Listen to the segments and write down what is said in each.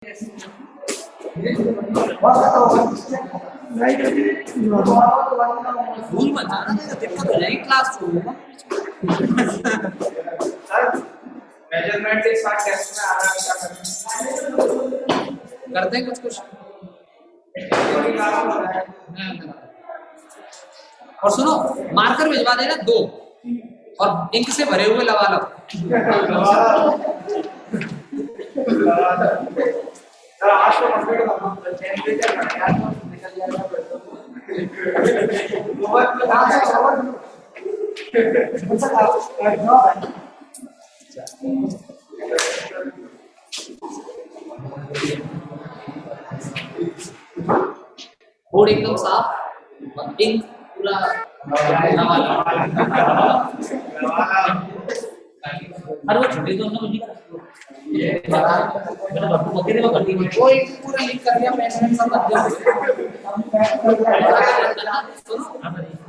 भूल मत जाना, नहीं तो दिक्कत हो जाएगी क्लास छोड़ूंगा। मेजरमेंट के साथ टेस्ट में आना क्या करते हैं कुछ और सुनो, मार्कर भिजवा देना 2 और इंक से भरे हुए लगा लो। बोर्ड एकदम साफ, इंक पूरा अरे वो छोटे तो ना मुझे मेरा बापू मकेरे में करती है वो एक पूरा लिंक कर दिया मैंने सब कर दिया।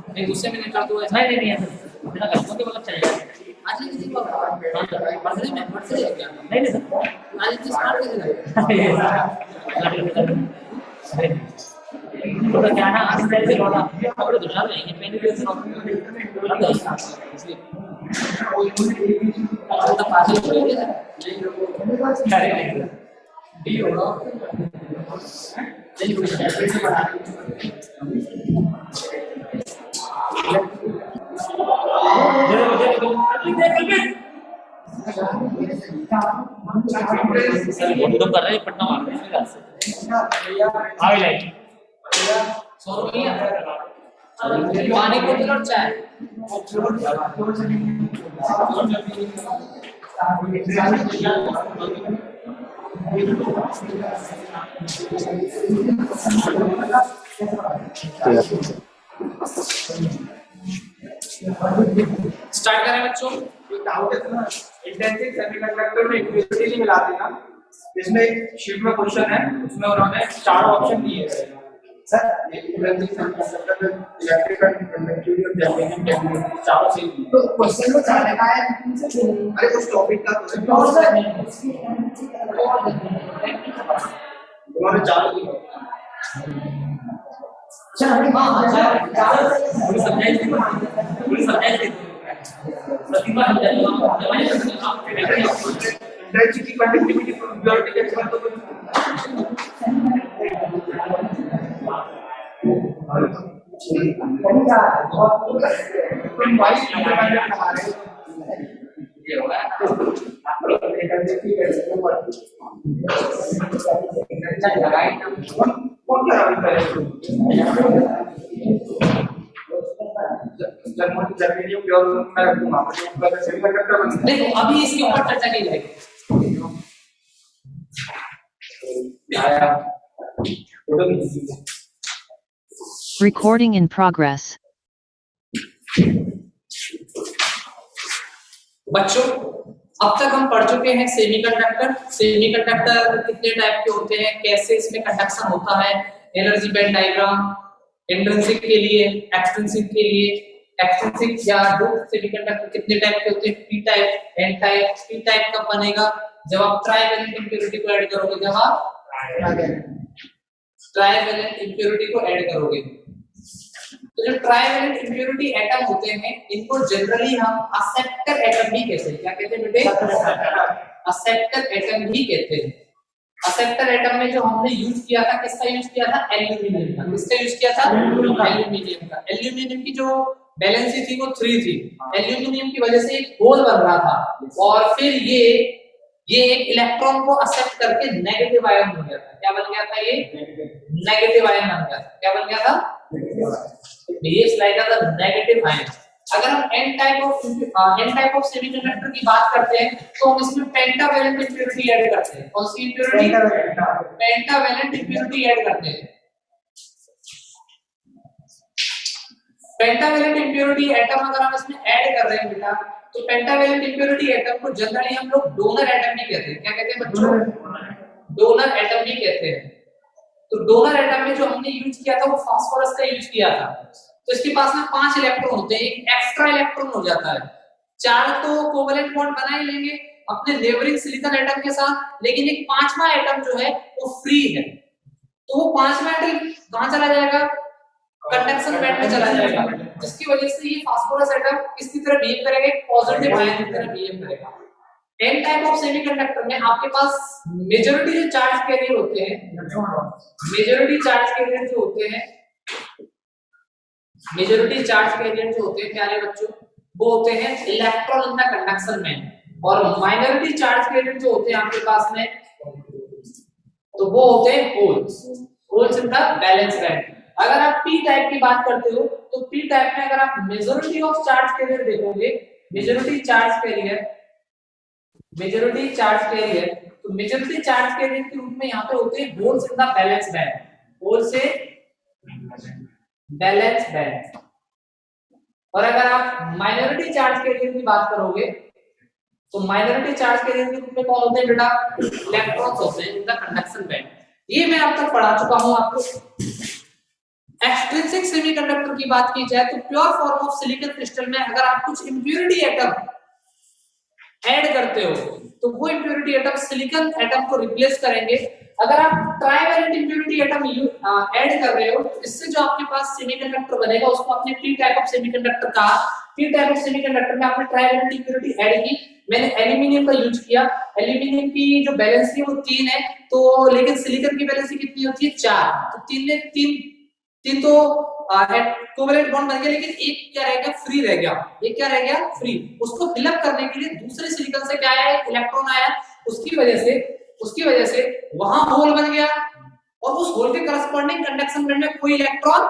नहीं गुस्से में नहीं कर दो ऐसा नहीं मेरा कस्टमर के मतलब चलेगा। आज किसी को बर्थडे में बर्थडे है क्या? नहीं सर आज इस स्टार्ट कैसे तो क्या ना आज से रोला और दूसरा नहीं पहले भी से रोला इसलिए तो पास हो गया नहीं डी होगा नहीं वो तो कर रहे हैं पटना मार रहे हैं हाईलाइट पानी बोतल और चाय स्टार्ट करें बच्चों। इंटेंसिव सेमीकंडक्टर में इक्विलिब्रियम मिला देना। इसमें शीट में क्वेश्चन है, उसमें उन्होंने 4 ऑप्शन दिए हैं सर। इंटेंसिव सेमीकंडक्टर में इलेक्ट्रिकल कंडक्टिविटी और जर्मेनियम टेक्नोलॉजी 4 से तो क्वेश्चन में 4 लिखा है। अरे कुछ टॉपिक का तो उन्होंने 4 दिए। चलो हां 4 पूरी समझाइए प्रतिभा हो जाएगा इंटेंसिटी कंडक्टिविटी प्योरिटी के बात तो ये होगा देखो अभी इसके ऊपर चर्चा की जाएगी। Recording in progress. बच्चों अब तक हम पढ़ चुके हैं सेमीकंडक्टर। सेमीकंडक्टर कितने टाइप के होते हैं, कैसे इसमें कंडक्शन होता है, एनर्जी बैंड डायग्राम, इंट्रिंसिक के लिए, एक्सट्रिंसिक के लिए, एक्सट्रिंसिक या डोप सेमीकंडक्टर कितने टाइप के होते हैं, P type, N type. P type कब बनेगा जब आप ट्राइवैलेंट इंप्योरिटी को ऐड करोगे, जब आप ट्राइवैलेंट इंप्योरिटी को ऐड करोगे। तो जो ट्राइवैलेंट इंप्योरिटी एटम होते हैं इनको जनरली हम असेप्टर एटम भी कहते हैं। क्या कहते हैं बेटे? असेप्टर एटम भी कहते हैं। असेप्टर एटम में जो हमने यूज किया था, किसका यूज किया था? एल्यूमिनियम का। किसका यूज किया था? एल्यूमिनियम का। एल्यूमिनियम की जो वैलेंसी थी वो 3 थी। एल्यूमिनियम की वजह से एक होल बन रहा था और फिर ये एक इलेक्ट्रॉन को एक्सेप्ट करके नेगेटिव आयन हो गया था। क्या बन गया था? ये नेगेटिव आयन बन गया था। क्या बन गया था? बिहेव्स लाइक अ नेगेटिव आयन। अगर हम n टाइप ऑफ सेमीकंडक्टर की बात करते हैं तो हम इसमें पेंटावैलेंट इंप्योरिटी ऐड करते हैं। कौन सी इंप्योरिटी? पेंटावैलेंट इंप्योरिटी ऐड करते हैं। पेंटावैलेंट इंप्योरिटी एटम अगर हम इसमें ऐड कर रहे हैं बेटा, तो पेंटावैलेंट इंप्योरिटी एटम को जनरली हम लोग डोनर एटम भी कहते हैं। क्या कहते हैं बच्चों? डोनर एटम भी कहते हैं। तो डोनर एटम में जो हमने यूज किया था वो फास्फोरस का यूज किया था। तो इसके पास में 5 इलेक्ट्रॉन होते हैं, एक एक्स्ट्रा इलेक्ट्रॉन हो जाता है। 4 तो कोवेलेंट बॉन्ड बना ही लेंगे अपने नेबरिंग सिलिकॉन एटम के साथ, लेकिन एक पांचवा एटम जो है वो फ्री है, तो वो पांचवा एटम कहां चला जाएगा, कंडक्शन बैंड में चला जाएगा, जिसकी वजह से ये फास्फोरस एटम किसकी तरह बिहेव करेगा, एक पॉजिटिव आयन की तरह बिहेव करेगा। एन टाइप ऑफ सेमीकंडक्टर में आपके पास मेजॉरिटी जो चार्ज कैरियर होते हैं, मेजॉरिटी चार्ज कैरियर जो होते हैं, मेजॉरिटी चार्ज कैरियर जो होते हैं प्यारे बच्चों, वो होते हैं electron in the conduction band, और माइनॉरिटी चार्ज कैरियर जो होते हैं आपके पास में, तो वो होते हैं holes, holes in the valence band. अगर आप पी टाइप की बात करते हो तो पी टाइप में अगर आप मेजॉरिटी ऑफ चार्ज कैरियर देखोगे, majority charge carrier, majority charge carrier, तो मेजॉरिटी चार्ज कैरियर के रूप में यहाँ पे होते हैं holes in the balance band, hole से बैलेंस बैंड। और अगर आप माइनॉरिटी चार्ज कैरियर की बात करोगे तो माइनॉरिटी चार्ज कैरियर के रूप में कौन होते हैं बेटा, इलेक्ट्रॉन्स होते हैं इन द कंडक्शन बैंड। ये मैं अब तक पढ़ा चुका हूं आपको। एक्सट्रिंसिक सेमीकंडक्टर की बात की जाए तो pure form of silicon crystal में अगर आप कुछ इंप्योरिटी एटम ऐड करते हो तो वो इंप्योरिटी एटम सिलिकॉन एटम को रिप्लेस करेंगे। अगर आप ट्राइवैलेंट इंप्योरिटी एटम ऐड कर रहे हो तो इससे जो आपके पास सेमीकंडक्टर बनेगा उसको आपने पी टाइप ऑफ सेमीकंडक्टर कहा। पी टाइप ऑफ सेमीकंडक्टर में आपने ट्राइवैलेंट इंप्योरिटी ऐड की, मैंने एल्यूमिनियम का यूज किया, एल्यूमिनियम की जो वैलेंसी है वो 3 है, तो लेकिन सिलिकॉन की वैलेंसी कितनी होती है 4, तो 3 में 3 तो कोवैलेंट बॉन्ड बन गया, लेकिन एक क्या रह गया, फ्री रह गया। एक क्या रह गया, फ्री। उसको फिलअप करने के लिए दूसरे सिलिकॉन से क्या आया, एक इलेक्ट्रॉन आया, उसकी वजह से वहां होल बन गया, और उस होल के करस्पॉन्डिंग कंडक्शन बैंड में कोई इलेक्ट्रॉन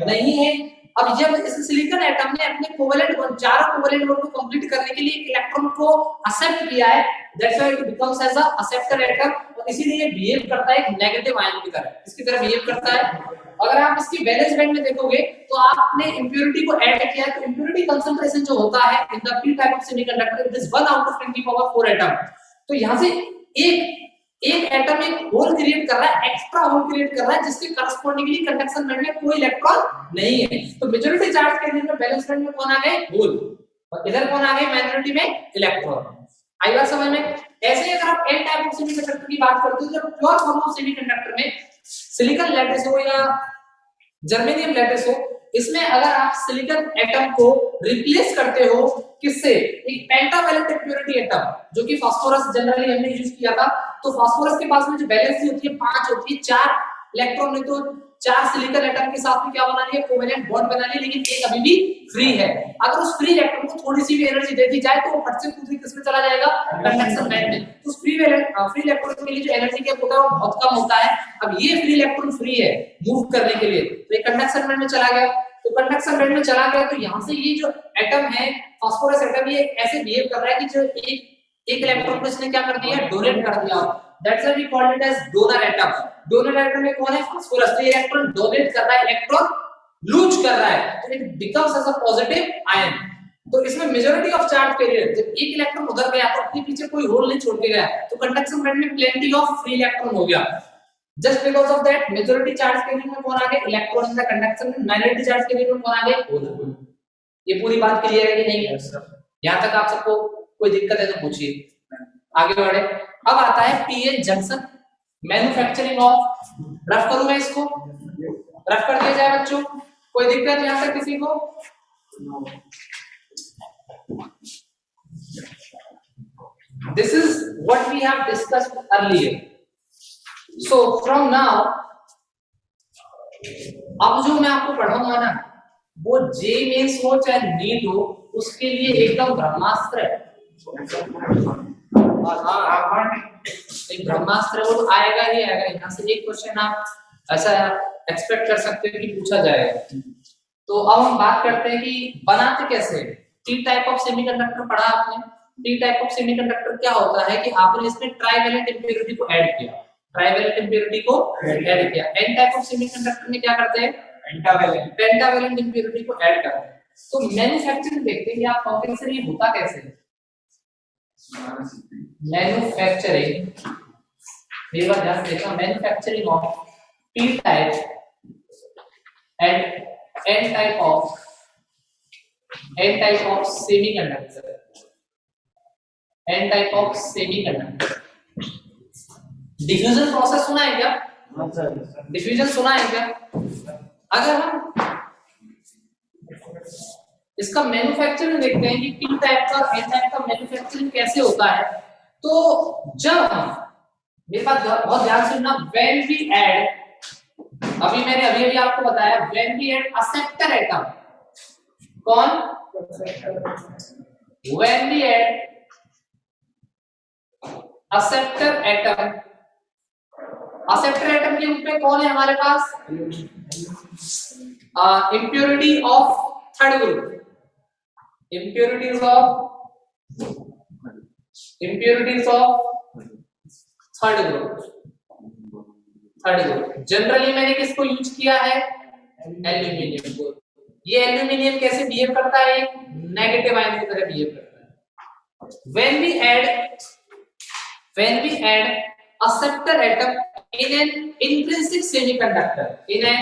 नहीं है। अब जब इस सिलिकॉन एटम ने अपने कोवैलेंट बॉन्ड, चारों कोवैलेंट बॉन्ड को कंप्लीट करने के लिए एक इलेक्ट्रॉन को एक्सेप्ट किया है, that's why it becomes as a acceptor atom, और इसीलिए ये बिहेव करता है एक नेगेटिव आयन की तरह। इसकी तरह बिहेव करता है। अगर आप इसकी वैलेंस बैंड में देखोगे तो आपने इंप्योरिटी को ऐड किया है, तो इंप्योरिटी कंसंट्रेशन जो होता है in the P type of semiconductor it is 1 out of 10 की पावर 4 एटम। तो यहां से एक एटम एक होल क्रिएट कर रहा है, एक्स्ट्रा होल क्रिएट कर रहा है, जिसके करस्पॉन्डिंगली कंडक्शन बैंड में कोई इलेक्ट्रॉन नहीं है। तो मेजॉरिटी चार्ज के में बैलेंस बैंड में कौन आ गए, होल, और इधर कौन आ गए, माइनॉरिटी में इलेक्ट्रॉन। आई बात समझ में। ऐसे ही अगर आप एन टाइप ऑफ सेमीकंडक्टर की बात करते हो, जब प्योर फॉर्म ऑफ सेमीकंडक्टर में सिलिकॉन लैटिस हो या जर्मेनियम लैटिस हो, इसमें अगर आप सिलिकॉन एटम को रिप्लेस करते हो किससे, एक पेंटावैलेंट इंप्योरिटी एटम, जो कि फास्फोरस जनरली हमने यूज किया था। तो फास्फोरस के पास में जो वैलेंसी होती है 5 होती है, 4 इलेक्ट्रॉन ने तो 4 सिलिकॉन एटम के साथ में क्या बना लिया, कोवैलेंट बॉन्ड बना लिया, लेकिन एक अभी भी फ्री है। अगर उस फ्री इलेक्ट्रॉन को थोड़ी सी भी एनर्जी दे दी जाए तो वो फट से दूसरी किसमें चला जाएगा, कंडक्शन बैंड में। तो फ्री इलेक्ट्रॉन के लिए जो एनर्जी गैप होता है वो बहुत कम होता है। अब ये फ्री इलेक्ट्रॉन फ्री है मूव करने के लिए, तो ये कंडक्शन बैंड में चला गया। तो कंडक्शन बैंड में चला गया तो यहां से ये जो एटम है फास्फोरस एटम, ये ऐसे बिहेव कर रहा है कि जो एक इलेक्ट्रॉन को इसने क्या कर दिया, डोनेट कर दिया। That's why we call it as donor atom. Donor atom में कौन है, फास्फोरस, तो ये इलेक्ट्रॉन डोनेट कर रहा है, इलेक्ट्रॉन लूज कर रहा है, तो it becomes as a positive ion. तो इसमें मेजॉरिटी ऑफ चार्ज कैरियर, जब एक इलेक्ट्रॉन उधर गया तो अपने पीछे कोई होल नहीं छोड़ के गया, तो कंडक्शन बैंड में प्लेंटी ऑफ फ्री इलेक्ट्रॉन हो गया। Just because of that majority charge career में कौन आ गए, इलेक्ट्रॉन इन द कंडक्शन में, माइनॉरिटी चार्ज कैरियर में कौन आ गए, होल। ये पूरी बात क्लियर है कि नहीं है सर? यहां तक आप सबको कोई दिक्कत है तो पूछिए, आगे बढ़े। अब आता है PN junction, manufacturing of, rough करूं मैं इसको, रफ कर दिया जाए बच्चों, कोई दिक्कत यहां तक किसी को? This is what we have discussed earlier. So from now, अब जो मैं आपको पढ़ाऊंगा ना, वो जे मेंस हो चाहे नीट हो, उसके लिए एकदम ब्रह्मास्त्र है। हाँ, एक ब्रह्मास्त्र वो तो आएगा ही आएगा। यहाँ से एक क्वेश्चन आप ऐसा एक्सपेक्ट कर सकते हो कि पूछा जाएगा। तो अब हम बात करते हैं कि बनाते कैसे। टी टाइप ऑफ सेमीकंडक्टर पढ़ा आपने। टी टाइप ऑफ सेमीकंडक्टर क्या होता है कि आपने इसमें ट्राइवैलेंट इंप्योरिटी को ऐड किया, ट्राइवैलेंट इंप्योरिटी को ऐड किया। एन टाइप ऑफ सेमीकंडक्टर में क्या करते हैं, पेंटावैलेंट इंप्योरिटी को ऐड करते हैं। तो मैन्युफैक्चरिंग देखते हैं कि आप कहोगे सर ये होता कैसे है। मैन्युफैक्चरिंग, ये बात ध्यान से देखना, manufacturing of P type and N type of semiconductor, N type of semiconductor. Diffusion process सुना है क्या? डिफ्यूजन सुना है क्या? अगर हम इसका मैन्युफैक्चरिंग देखते हैं कि पी टाइप का एन टाइप का मैन्युफैक्चरिंग कैसे होता है, तो जब मेरे पास बहुत ध्यान से सुनना, व्हेन वी ऐड, मैंने अभी आपको बताया, when we add acceptor atom, कौन? When we add acceptor atom, acceptor atom के रूप में कौन है हमारे पास? Impurity of third group, impurities of third group. Generally मैंने किसको यूज किया है? एल्यूमिनियम को। ये एल्यूमिनियम कैसे बिहेव करता है? नेगेटिव आयन की तरह बिहेव करता है। when we add acceptor atom in an intrinsic semiconductor, in an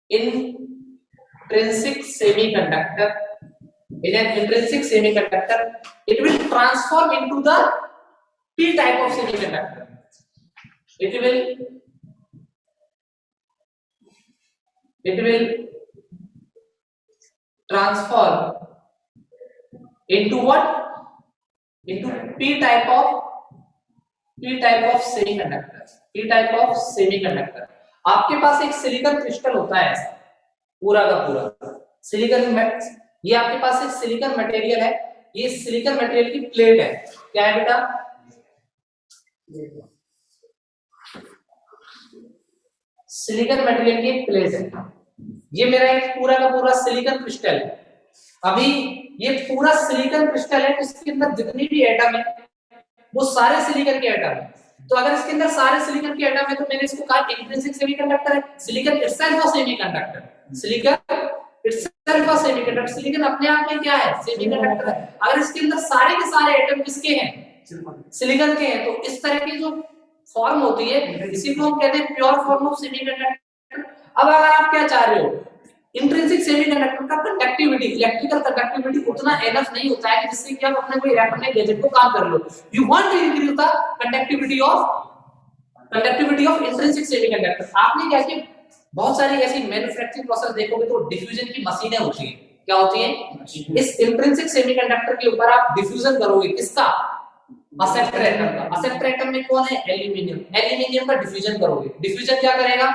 intrinsic semiconductor, it will transform into the p type of semiconductor. It will transform into what? Into p type of semiconductor. p type of semiconductor. आपके पास एक silicon crystal होता है ऐसा पूरा का पूरा silicon, ये आपके पास एक सिलिकॉन मटेरियल है, ये सिलिकॉन मटेरियल की प्लेट है, क्या है बेटा? सिलिकॉन मटेरियल की प्लेट है। ये मेरा एक पूरा का पूरा सिलिकॉन क्रिस्टल है। अभी ये पूरा सिलिकॉन क्रिस्टल है, इसके अंदर जितनी भी एटम है वो सारे सिलिकॉन के एटम है। तो अगर इसके अंदर सारे सिलिकॉन के एटम है तो मैंने इसको कहा इंट्रिंसिक सेमीकंडक्टर है। Silicon itself a semiconductor, silicon itself a semiconductor, silicon अपने आप में क्या है? सेमीकंडक्टर है। अगर इसके अंदर सारे के सारे एटम किसके हैं? सिलिकॉन के हैं। तो इस तरह की जो फॉर्म होती है इसी को हम कहते हैं प्योर फॉर्म ऑफ सेमीकंडक्टर। अब अगर आप क्या चाह रहे हो, इंट्रिंसिक सेमीकंडक्टर का कंडक्टिविटी, इलेक्ट्रिकल कंडक्टिविटी उतना एनफ नहीं होता है कि जिससे कि आप अपने कोई इलेक्ट्रॉनिक गैजेट को काम कर लो। You want to increase the conductivity of intrinsic semiconductor. आपने क्या किया, बहुत सारी ऐसी मैन्युफैक्चरिंग प्रोसेस देखोगे तो डिफ्यूजन की मशीनें होती हैं। क्या होती हैं? इस इंट्रिंसिक सेमीकंडक्टर के ऊपर आप डिफ्यूजन करोगे, किसका? एक्सेप्टर एटम का। एक्सेप्टर एटम में कौन है? एल्यूमिनियम। एल्यूमिनियम का डिफ्यूजन करोगे, डिफ्यूजन क्या करेगा?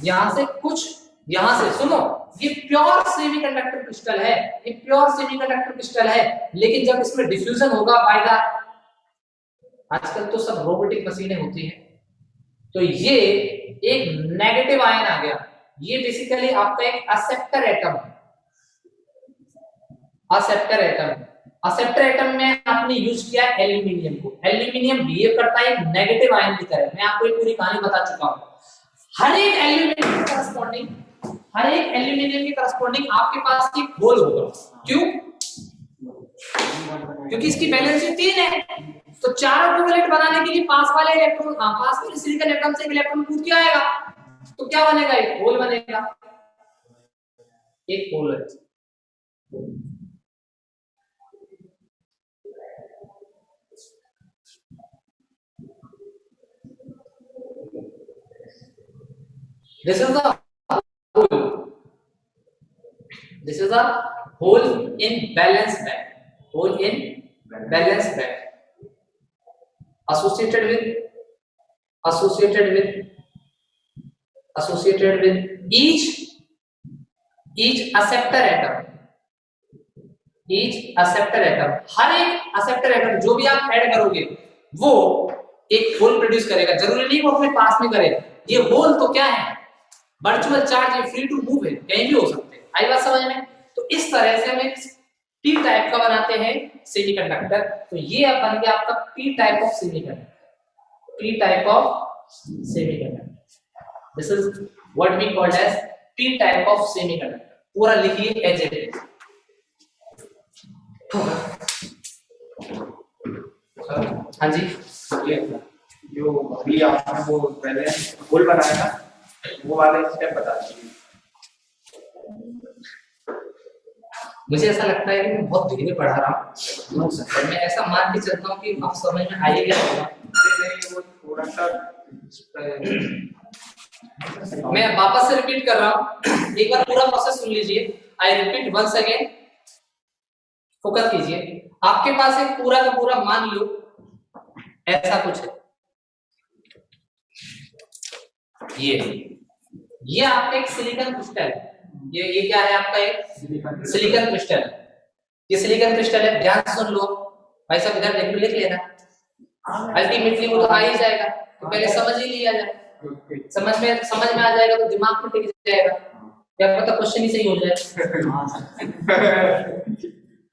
यहां से कुछ, यहां से, सुनो, ये प्योर सेमीकंडक्टर क्रिस्टल है, ये प्योर सेमीकंडक्टर क्रिस्टल है, लेकिन जब इसमें डिफ्यूजन होगा बाय द, आजकल तो सब रोबोटिक मशीनें होती हैं, तो ये एक नेगेटिव आयन आ गया। ये बेसिकली आपका एक एक्सेप्टर एटम है। एक्सेप्टर एटम में आपने यूज किया एल्यूमिनियम को। एल्यूमिनियम बिहेव करता है एक नेगेटिव आयन की तरह। मैं आपको एक पूरी कहानी बता चुका हूं। हर एक एल्यूमिनियम के करस्पॉन्डिंग आपके पास एक होल होगा। क्यों? क्योंकि इसकी वैलेंसी 3 है, तो चारों कोवैलेंट बनाने के लिए पास वाले सिलिकॉन एटम से एक इलेक्ट्रॉन कूद के आएगा, तो क्या बनेगा? एक होल बनेगा, एक होल है। This is a hole in valence band. Hole in valence band. Associated with each acceptor atom. हर एक acceptor atom जो भी आप ऐड करोगे वो एक होल प्रोड्यूस करेगा। जरूरी नहीं वो अपने पास में करे। ये होल तो क्या है? वर्चुअल चार्ज, ये फ्री टू मूव है, कहीं भी हो सकते हैं। आई बात समझ में? तो इस तरह से हम एक पी टाइप का बनाते हैं सेमीकंडक्टर। तो ये अब बन गया आपका P type of semiconductor. This is what we called as P type of semiconductor. पूरा लिखिए एज इट इज। हाँ जी, जो अभी आपने वो पहले होल बनाया ना, वो वाले स्टेप बता दीजिए। मुझे ऐसा लगता है कि मैं बहुत धीरे पढ़ा रहा हूँ और मैं ऐसा मान के चलता हूँ कि आप समझ में आएगा होगा। वो थोड़ा सा मैं वापस से रिपीट कर रहा हूँ, एक बार पूरा प्रोसेस सुन लीजिए। I repeat once again, focus कीजिए। आपके पास एक पूरा का पूरा मान लो ऐसा कुछ है, ये आपका एक सिलिकॉन क्रिस्टल है। ये क्या है आपका एक सिलिकॉन क्रिस्टल। ये सिलिकॉन क्रिस्टल है, ध्यान से सुन लो भाई साहब, इधर देख लो, लिख लेना। अल्टीमेटली वो तो आ ही जाएगा, तो पहले समझ ही लिया जाए। समझ में आ जाएगा तो दिमाग में टिक जाएगा, क्या पता क्वेश्चन ही सही हो जाए।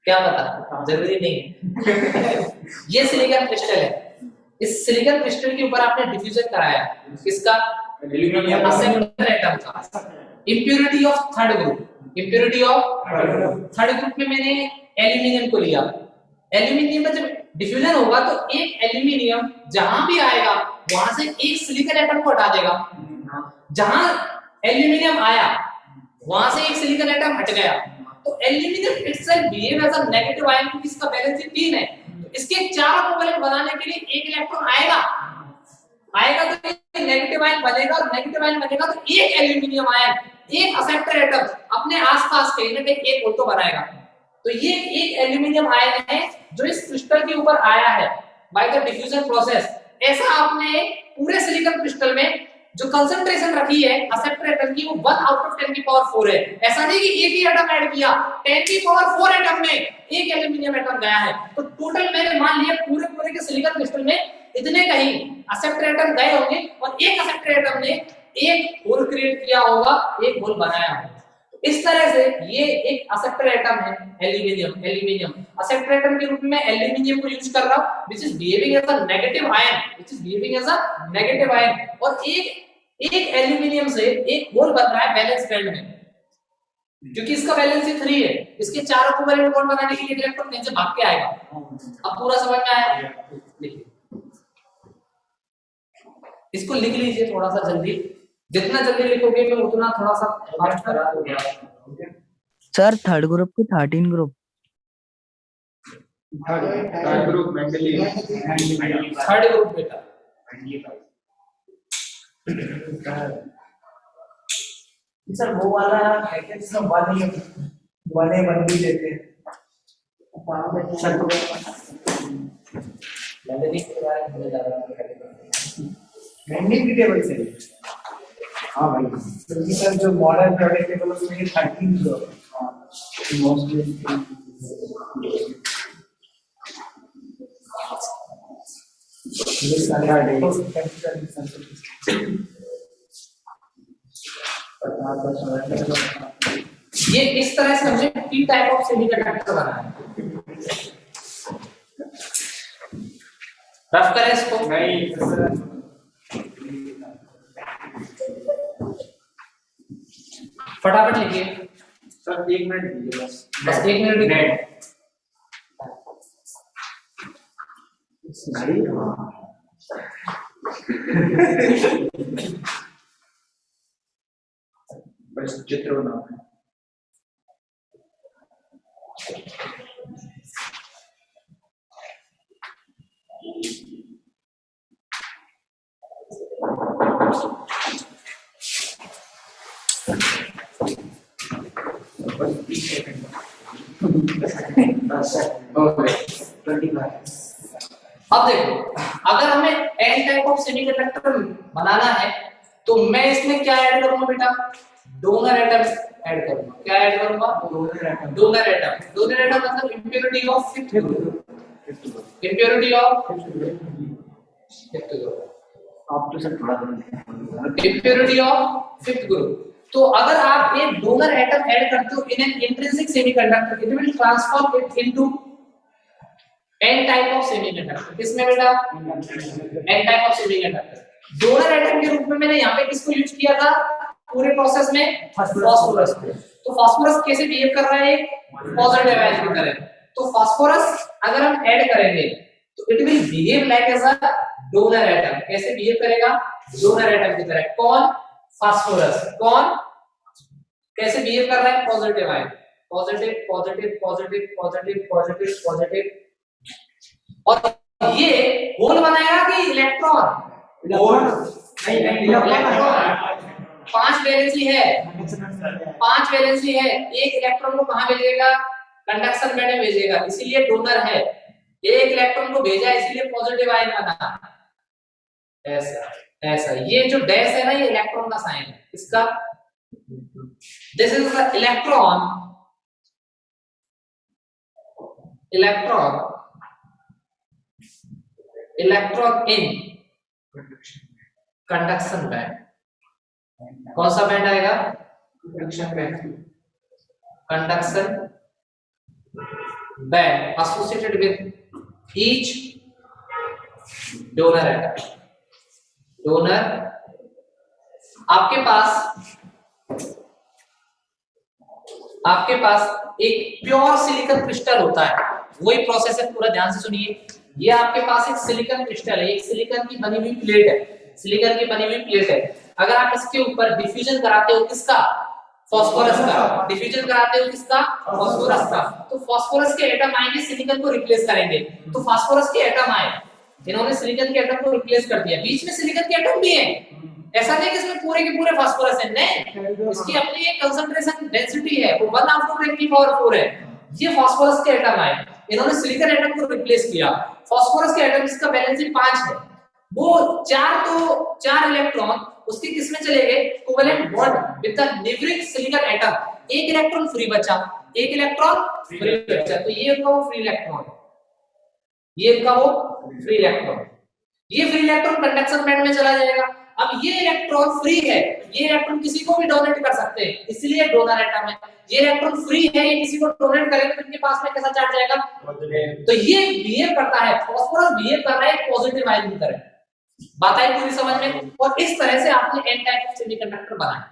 क्या पता, जरूरी नहीं है। ये सिलिकॉन क्रिस्टल है, इस सिलिकॉन क्रिस्टल के ऊपर आपने डिफ्यूजन कराया, किसका? एसेप्टर एटम का। Impurity of third group, impurity of third group में मैंने एल्यूमिनियम को लिया। एल्यूमिनियम में जब डिफ्यूजन होगा तो एक एल्यूमिनियम जहां भी आएगा वहां से एक सिलिकॉन एटम को हटा देगा। जहां एल्यूमिनियम आया वहां से एक सिलिकॉन एटम हट गया, तो aluminium itself behave as a negative ion, क्योंकि इसका वैलेंसी 3 है। तो इसके 4 कोवेलेंट बनाने के लिए एक इलेक्ट्रॉन आएगा तो नेगेटिव आयन बनेगा, और नेगेटिव आयन बनेगा तो एक एल्यूमिनियम आयन, एक एक्सेप्टर एटम अपने आसपास कहीं ना कहीं एक बोल तो बनाएगा। तो ये एक एल्यूमिनियम आयन है जो इस क्रिस्टल के ऊपर आया है बाय द डिफ्यूजन प्रोसेस। ऐसा आपने पूरे सिलिकॉन क्रिस्टल में जो कंसंट्रेशन रखी है एक्सेप्टर एटम की, वो 1 आउट ऑफ 10 की पावर 4 है। ऐसा नहीं कि एक ही एटम ऐड किया, 10 की पावर 4 एटम में एक एल्यूमिनियम एटम गया है। तो टोटल मैंने मान लिया पूरे के सिलिकॉन क्रिस्टल में इतने कहीं एक्सेप्टर एटम गए होंगे, और एक एक्सेप्टर एटम ने एक होल क्रिएट किया होगा, एक होल बनाया होगा। इस तरह से ये एक एक्सेप्टर एटम है, एल्यूमिनियम एक्सेप्टर एटम के रूप में एल्यूमिनियम को यूज कर रहा हूं, which is behaving as a negative ion, और एक एल्यूमिनियम से एक होल बन रहा है वैलेंस बैंड में, क्योंकि इसका वैलेंसी 3 है। इसके चारों कोवेलेंट बॉन्ड बनाने के लिए इलेक्ट्रॉन कहीं से भाग के आएगा। अब पूरा समझ में आया? देखिए, इसको लिख लीजिए थोड़ा सा जल्दी, जितना जल्दी लिखोगे मैं उतना थोड़ा सा फास्ट करा दूंगा। सर थर्ड ग्रुप की 13 group, third group mentally third group बेटा, सर वो वाला है कि जिसमें वन भी देते हैं। मैंने भी टेबल से, हाँ भाई, क्योंकि सर जो मॉडर्न प्रोडक्ट टेबल उसमें 13 जो मोस्टली ये इस तरह से हमने 3 टाइप ऑफ सेमीकंडक्टर बनाया है। रफ करें इसको? नहीं फटाफट लिखिए सर, 1 मिनट दीजिए बस 1 मिनट लिखिए। बस चित्र बनाओ। अब देखो, अगर हमें एन टाइप ऑफ सेमीकंडक्टर बनाना है तो मैं इसमें क्या ऐड करूंगा बेटा? डोनर एटम ऐड करूंगा। क्या ऐड करूंगा? डोनर एटम मतलब impurity of fifth group, impurity of fifth group, आप तो सर थोड़ा इंप्योरिटी ऑफ फिफ्थ ग्रुप। तो अगर आप एक डोनर एटम ऐड करते हो in an intrinsic semiconductor, it will transform it into an type of semiconductor. किसमें बेटा? N type of semiconductor. Donor atom के रूप में मैंने यहाँ पे किसको यूज किया था पूरे प्रोसेस में? फास्फोरस को। तो फास्फोरस कैसे बिहेव कर रहा है? पॉजिटिव आयन की तरह। तो फास्फोरस अगर हम ऐड करेंगे तो it will behave like as a donor atom. कैसे बिहेव करेगा? डोनर एटम की तरह। कौन? फास्फोरस। कौन कैसे बिहेव कर रहा है? Positive ion. Positive positive positive positive positive positive. और ये होल बनाएगा कि इलेक्ट्रॉन? नहीं इलेक्ट्रॉन। 5 वैलेंसी है, 5 वैलेंसी है। एक इलेक्ट्रॉन को कहां भेजेगा? कंडक्शन बैंड में भेजेगा, इसीलिए डोनर है। एक इलेक्ट्रॉन को भेजा इसीलिए पॉजिटिव आयन बना। ऐसा ऐसा ये जो डैश है ना, ये इलेक्ट्रॉन का साइन है इसका। This is the electron, electron electron in conduction band. कौन सा बैंड आएगा? Conduction band. Conduction band associated with each donor atom. Donor आपके पास एक प्योर सिलिकॉन क्रिस्टल होता है, वही प्रोसेस है, पूरा ध्यान से सुनिए। ये आपके पास एक सिलिकॉन क्रिस्टल है, एक सिलिकॉन की बनी हुई प्लेट है, सिलिकॉन की बनी हुई प्लेट है। अगर आप इसके ऊपर डिफ्यूजन कराते हो किसका? फास्फोरस का। डिफ्यूजन कराते हो किसका? फास्फोरस का। तो फास्फोरस के एटम आएंगे, सिलिकॉन को रिप्लेस करेंगे। तो फास्फोरस के एटम आए, इन्होंने सिलिकॉन के एटम को रिप्लेस कर दिया। बीच में सिलिकॉन के एटम भी है, ऐसा नहीं कि इसमें पूरे के पूरे फास्फोरस है, नहीं, इसकी अपनी एक कंसंट्रेशन डेंसिटी है, वो 1/10 की पावर 4 है। ये फास्फोरस के एटम आए, इन्होंने सिलिकॉन एटम को रिप्लेस किया। फास्फोरस के एटम जिसका वैलेंसी 5 है, वो 4 इलेक्ट्रॉन उसके किस में चले गए? Covalent bond with the neighbouring silicon atom. एक इलेक्ट्रॉन फ्री बचा, एक इलेक्ट्रॉन फ्री बचा, तो ये उनका वो फ्री इलेक्ट्रॉन, ये उनका वो फ्री इलेक्ट्रॉन। ये फ्री इलेक्ट्रॉन कंडक्शन बैंड में चला जाएगा। अब ये इलेक्ट्रॉन फ्री है, ये इलेक्ट्रॉन किसी को भी डोनेट कर सकते हैं, इसलिए डोनर एटम है। ये इलेक्ट्रॉन फ्री है, ये किसी को डोनेट करेंगे तो इनके पास में कैसा चार्ज जाएगा? तो ये बिहेव करता है, फास्फोरस बिहेव कर रहा है पॉजिटिव आयन की तरह। बात आई पूरी समझ में? और इस तरह से आपने एन टाइप ऑफ सेमीकंडक्टर बनाया।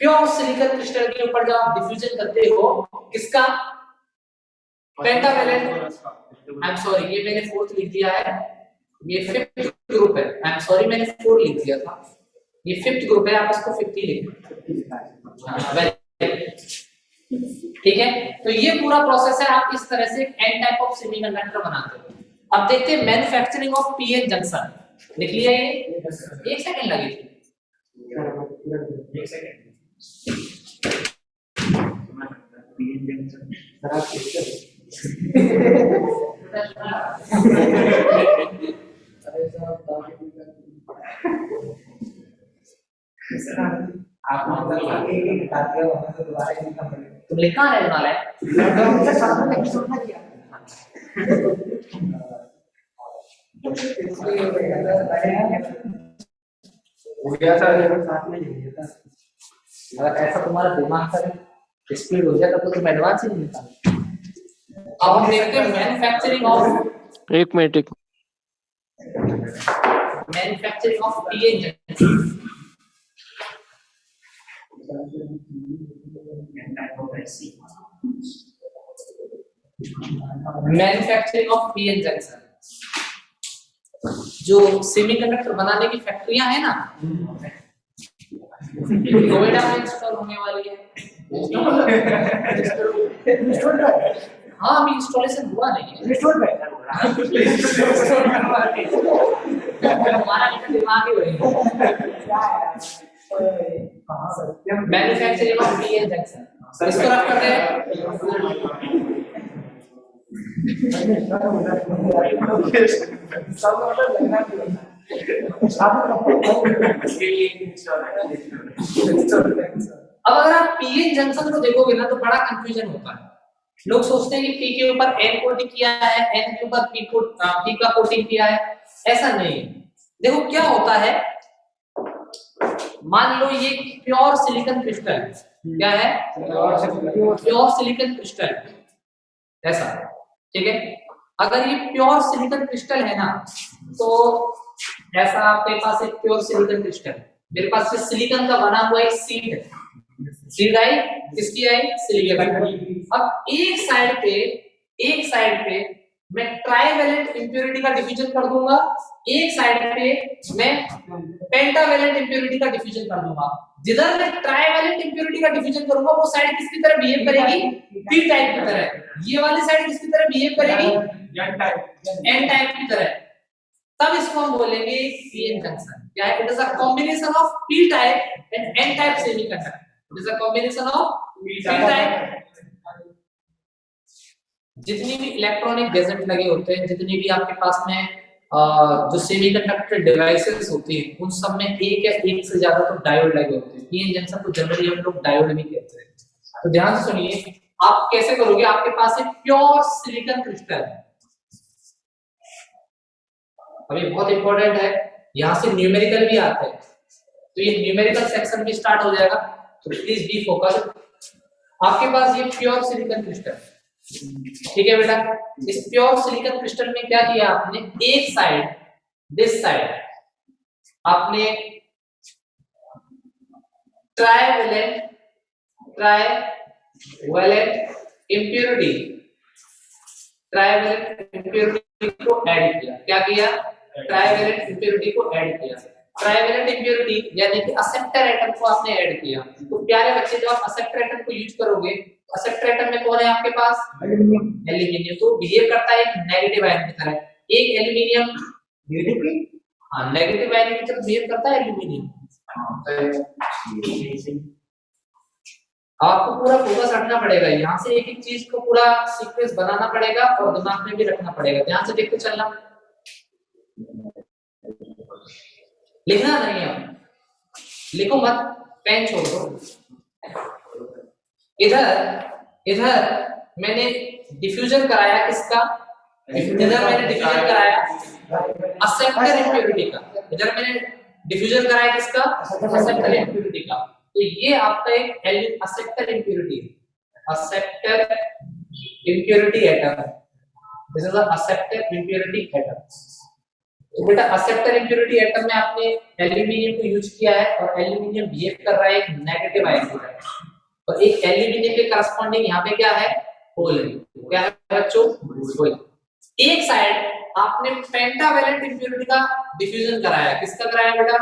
प्योर सिलिकॉन क्रिस्टल के ऊपर जब आप डिफ्यूजन करते हो किसका? पेंटावैलेंट। आई एम सॉरी, ये मैंने 4th लिख दिया है, ये 5th ग्रुप है। आई एम सॉरी, मैंने 4 लिख दिया था, ये 5th ग्रुप है, आप इसको 50 लिखें। ठीक है, तो ये पूरा प्रोसेस है। आप इस तरह से एन टाइप ऑफ सेमीकंडक्टर बनाते हो। अब देखते हैं मैन्युफैक्चरिंग ऑफ पीएन जंक्शन। लिख लिया ये? 1 सेकंड लगेगी। 1 सेकंड। आप मतलब एक बता दिया, वहां से दोबारा एक लिखना पड़ेगा। तुम लिखा है वाला है लॉकडाउन से साथ में एपिसोड ना किया। हो गया था, साथ में लिख दिया था। अगर ऐसा तुम्हारा दिमाग का स्पीड हो जाए तो तुम एडवांस ही नहीं निकाल। अब हम देखते हैं मैन्युफैक्चरिंग ऑफ, एक minute manufacturing of PN junction. Manufacturing of PN junction, जो सेमीकंडक्टर बनाने की फैक्ट्रियां है ना, नोएडा में इंस्टॉल होने वाली है। हाँ, अभी इंस्टॉलेशन हुआ नहीं है। हमारा दिमाग ही वही है। मैन्युफैक्चरिंग ऑफ पीएन जंक्शन, इसको रख करते हैं। अब अगर आप पीएन जंक्शन को देखोगे ना तो बड़ा कंफ्यूजन होता है। लोग सोचते हैं कि पी के ऊपर एन कोटिंग किया है, एन के ऊपर पी का कोटिंग किया है, ऐसा नहीं है। देखो क्या होता है, मान लो ये प्योर सिलिकॉन क्रिस्टल, क्या है? प्योर सिलिकॉन क्रिस्टल, ऐसा, ठीक है। अगर ये प्योर सिलिकॉन क्रिस्टल है ना, तो ऐसा आपके पास एक प्योर सिलिकॉन क्रिस्टल, मेरे पास सिलिकॉन का बना हुआ एक सीड है, सीड आई, किसकी आई? सिलिकॉन। अब एक साइड पे मैं ट्राइवैलेंट इंप्योरिटी का डिफिजन कर दूंगा एक साइड पे मैं पेंटावैलेंट इंप्योरिटी का डिफ्यूजन कर दूंगा, जिधर मैं ट्राइवैलेंट इंप्योरिटी का डिफ्यूजन करूंगा वो साइड किसकी तरह बिहेव करेगी, पी टाइप की तरह। ये वाली साइड किसकी तरह बिहेव करेगी, एन टाइप की तरह। तब इसको हम बोलेंगे पीएन जंक्शन। क्या है? It is a combination of P type and N type semiconductor. It is a combination of P type. जितनी भी इलेक्ट्रॉनिक गैजेट लगे होते हैं, जितनी भी आपके पास में जो सेमीकंडक्टर डिवाइसेस होती हैं, उन सब में एक या एक से ज्यादा तो डायोड लगे होते हैं। पीएन जंक्शन को जनरली हम लोग डायोड भी कहते हैं। तो ध्यान से सुनिए, आप कैसे करोगे। आपके पास एक प्योर सिलिकॉन क्रिस्टल है, अभी बहुत इंपॉर्टेंट है, यहां से न्यूमेरिकल भी आते हैं, तो ये न्यूमेरिकल सेक्शन भी स्टार्ट हो जाएगा, तो प्लीज बी फोकस। आपके पास ये प्योर सिलिकॉन क्रिस्टल, ठीक है बेटा। इस प्योर सिलिकॉन क्रिस्टल में क्या किया आपने, एक साइड, दिस साइड आपने ट्राइवैलेंट इंप्योरिटी को ऐड किया। क्या किया? ट्राइवैलेंट इंप्योरिटी को ऐड किया। ट्राइवैलेंट इंप्योरिटी यानी कि एक्सेप्टर एटम को आपने ऐड किया। तो प्यारे बच्चे, जब आप एक्सेप्टर एटम को यूज करोगे, एक्सेप्टर एटम में कौन है आपके पास, एल्यूमिनियम। तो बिहेव करता है एक नेगेटिव आयन की तरह। एक एल्यूमिनियम नेगेटिव, हां नेगेटिव आयन की तरह बिहेव करता है एल्यूमिनियम। आपको पूरा फोकस रखना पड़ेगा, यहाँ से एक एक चीज को पूरा सीक्वेंस बनाना पड़ेगा और दिमाग में भी रखना पड़ेगा। ध्यान से देखते चलना, लिखना नहीं है, लिखो मत, पेन छोड़ दो। इधर मैंने डिफ्यूजन कराया किसका, इधर मैंने डिफ्यूजन कराया एक्सेप्टर इंप्योरिटी का, इधर मैंने डिफ्यूजन कराया किसका, एक्सेप्टर इंप्योरिटी का। तो ये आपका एक एक्सेप्टर इंप्योरिटी है, acceptor impurity atom. This is a acceptor impurity atom. तो बेटा एक्सेप्टर इंप्योरिटी एटम में आपने एल्यूमिनियम को यूज किया है और एल्यूमिनियम बिहेव कर रहा है एक नेगेटिव आयन की तरह, और एक एल्यूमिनियम के करस्पॉन्डिंग यहाँ पे क्या है, होल है। क्या है बच्चों, होल। एक साइड आपने पेंटावैलेंट इंप्योरिटी का डिफ्यूजन कराया, किसका कराया बेटा,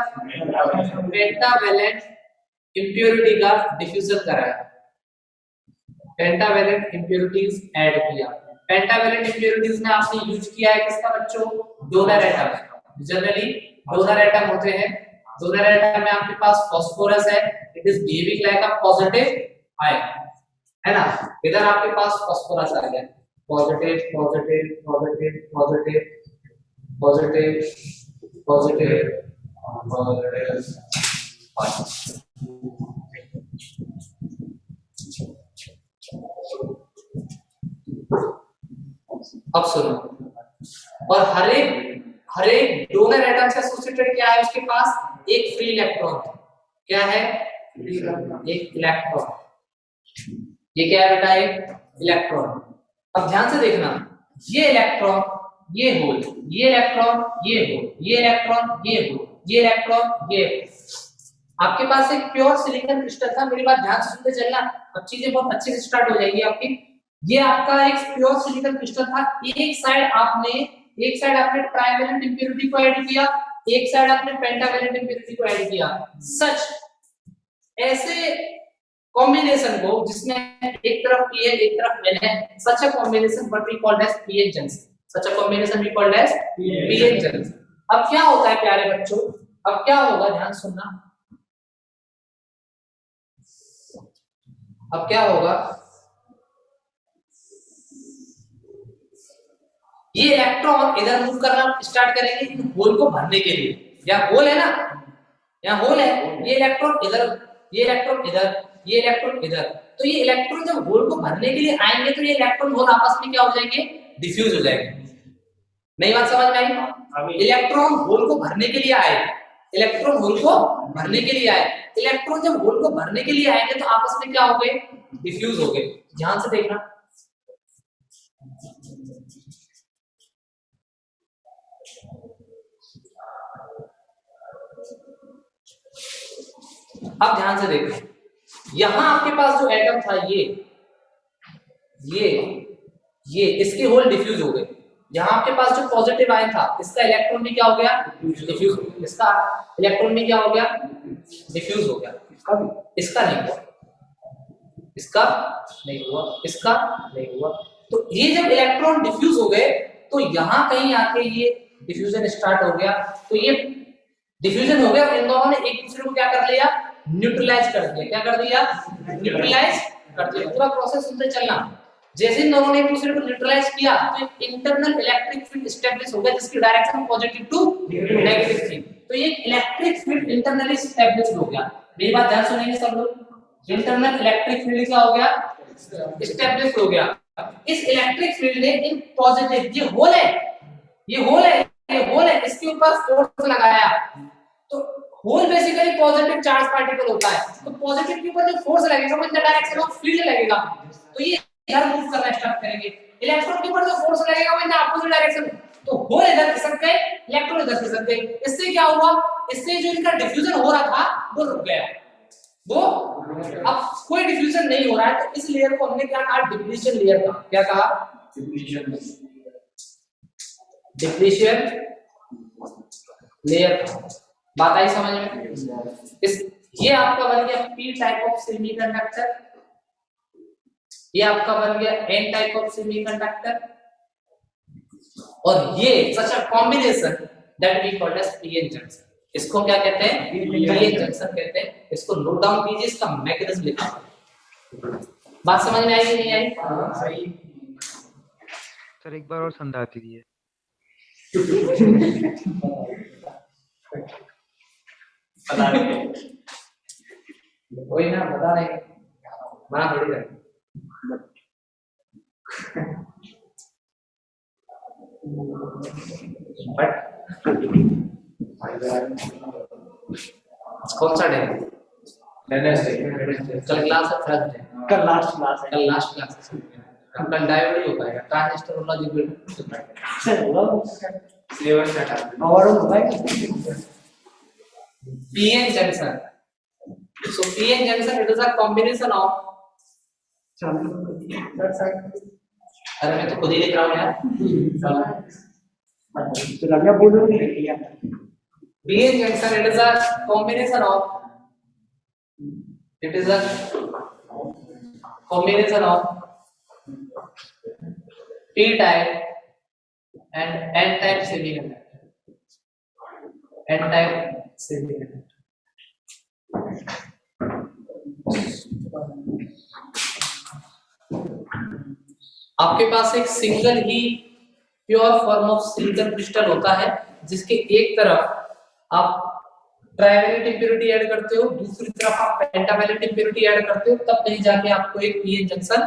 पेंटावैलेंट इंप्योरिटी का डिफ्यूजन कराया, पेंटावैलेंट इंप्योरिटीज ऐड किया। पेंटावैलेंट इंप्योरिटीज में आपने यूज किया है किसका बच्चों, donor atom. Generally donor atom होते हैं, डोनर एटम में आपके पास फास्फोरस है, it is behaving like a positive ion, है ना। इधर आपके पास फास्फोरस आ गया, positive positive positive positive positive positive positive. अब सुनो, और हर एक डोनर एटम से एसोसिएटेड क्या है, उसके पास एक फ्री इलेक्ट्रॉन। क्या है, एक इलेक्ट्रॉन। ये क्या है बेटा, एक इलेक्ट्रॉन। अब ध्यान से देखना, ये इलेक्ट्रॉन, ये होल, ये इलेक्ट्रॉन, ये होल, ये इलेक्ट्रॉन, ये होल, ये इलेक्ट्रॉन, ये होल। आपके पास एक प्योर सिलिकॉन क्रिस्टल था। मेरी बात ध्यान से सुनते चलना, अब चीजें बहुत अच्छे से स्टार्ट हो जाएगी आपकी। ये आपका एक प्योर सिलिकॉन क्रिस्टल था। एक साइड आपने ट्राइवैलेंट इंप्योरिटी को ऐड किया, एक साइड आपने पेंटावैलेंट इंप्योरिटी को ऐड किया। सच ऐसे कॉम्बिनेशन को जिसमें एक तरफ पी है एक तरफ एन है, such a combination what we called as PN junction. Such a combination we called as PN junction. अब क्या होता है प्यारे बच्चों, अब क्या होगा, ध्यान सुनना। अब क्या होगा, ये इलेक्ट्रॉन इधर मूव करना स्टार्ट करेंगे होल को भरने के लिए। यहाँ होल है ना, यहाँ होल है, ये इलेक्ट्रॉन इधर, ये इलेक्ट्रॉन इधर, ये इलेक्ट्रॉन इधर। तो ये इलेक्ट्रॉन जब होल को भरने के लिए आएंगे तो ये इलेक्ट्रॉन होल आपस में क्या हो जाएंगे, डिफ्यूज हो जाएंगे। नई बात समझ में आई? इलेक्ट्रॉन होल को भरने के लिए आए, इलेक्ट्रॉन होल को भरने के लिए आए। इलेक्ट्रॉन जब होल को भरने के लिए आएंगे तो आपस में क्या हो गए, डिफ्यूज हो गए। ध्यान से देखना, अब ध्यान से देखो, यहां आपके पास जो एटम था ये इसके होल डिफ्यूज हो गए। यहाँ आपके पास जो पॉजिटिव आयन था इसका इलेक्ट्रॉन भी क्या हो गया, डिफ्यूज हो गया। इसका इलेक्ट्रॉन भी क्या हो गया, डिफ्यूज हो गया। इसका नहीं हुआ, इसका नहीं हुआ, इसका नहीं हुआ। तो ये जब इलेक्ट्रॉन डिफ्यूज हो गए तो यहाँ कहीं आके ये डिफ्यूजन स्टार्ट हो गया। तो ये डिफ्यूजन हो गया और इन दोनों ने एक दूसरे को क्या कर लिया, न्यूट्रलाइज कर दिया। क्या कर दिया, न्यूट्रलाइज कर दिया। पूरा प्रोसेस सुनते चलना। जैसे इन दोनों ने एक दूसरे को न्यूट्रलाइज किया तो एक इंटरनल इलेक्ट्रिक फील्ड एस्टैब्लिश हो गया जिसकी डायरेक्शन पॉजिटिव टू नेगेटिव थी। तो ये इलेक्ट्रिक फील्ड इंटरनली एस्टैब्लिश हो गया। मेरी बात ध्यान सुनेंगे सब लोग। इंटरनल इलेक्ट्रिक फील्ड क्या हो गया, एस्टैब्लिश हो गया। इस इलेक्ट्रिक फील्ड ने इन पॉजिटिव, ये होल है, ये होल है, ये होल है, इसके ऊपर फोर्स लगाया। तो hole basically positive charge particle होता है। तो पॉजिटिव के ऊपर जो फोर्स लगेगा वो in the direction of field लगेगा। तो ये इधर मूव करना स्टार्ट करेंगे। इलेक्ट्रॉन के ऊपर जो फोर्स लगेगा वो इन द अपोजिट डायरेक्शन। तो होल इधर खिसक गए, इलेक्ट्रॉन इधर खिसक गए। इससे क्या हुआ, इससे जो इनका डिफ्यूजन हो रहा था वो रुक गया। वो अब कोई डिफ्यूजन नहीं हो रहा है। तो इस लेयर को हमने क्या कहा, डिप्लीशन लेयर कहा। क्या कहा, डिप्लीशन लेयर। बात आई समझ में। इस ये आपका बन गया पी टाइप ऑफ सेमीकंडक्टर, ये आपका बन गया एन टाइप ऑफ सेमीकंडक्टर, और ये such a combination that we called as PN junction. इसको क्या कहते हैं, पीएन जंक्शन कहते हैं। इसको नोट डाउन कीजिए, इसका मैकेनिज्म लिखा है। बात समझ में आई कि नहीं आई? सर एक बार और समझा दीजिए। कोई ना बता रहे, मना थोड़ी करें। कौन सा डे, कल क्लास है, थर्सडे, कल लास्ट क्लास है, कल लास्ट क्लास है। कल डायोड ही हो पाएगा, ट्रांजिस्टर और लॉजिक सिलेबस का और होगा PN junction. So PN junction, it is a combination of, अरे मैं तो खुद ही लिख रहा हूँ यार। तो लग गया बोलो नहीं यार। PN junction, it is a combination of, it is a combination of P type and N type semiconductor. N type semiconductor. आपके पास एक single he pure form of silicon crystal होता है जिसके एक तरफ आप ट्राइवेलेंट इंप्योरिटी ऐड करते हो, दूसरी तरफ आप पेंटावेलेंट इंप्योरिटी ऐड करते हो, तब कहीं जाके आपको एक पीएन जंक्शन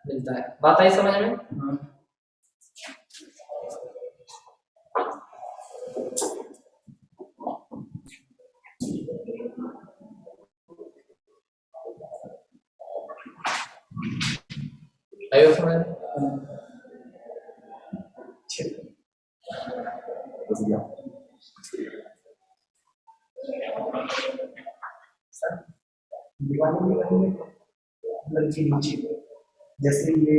मिलता है। बात आई समझ में? आयो समझ में? नीचे जैसे ये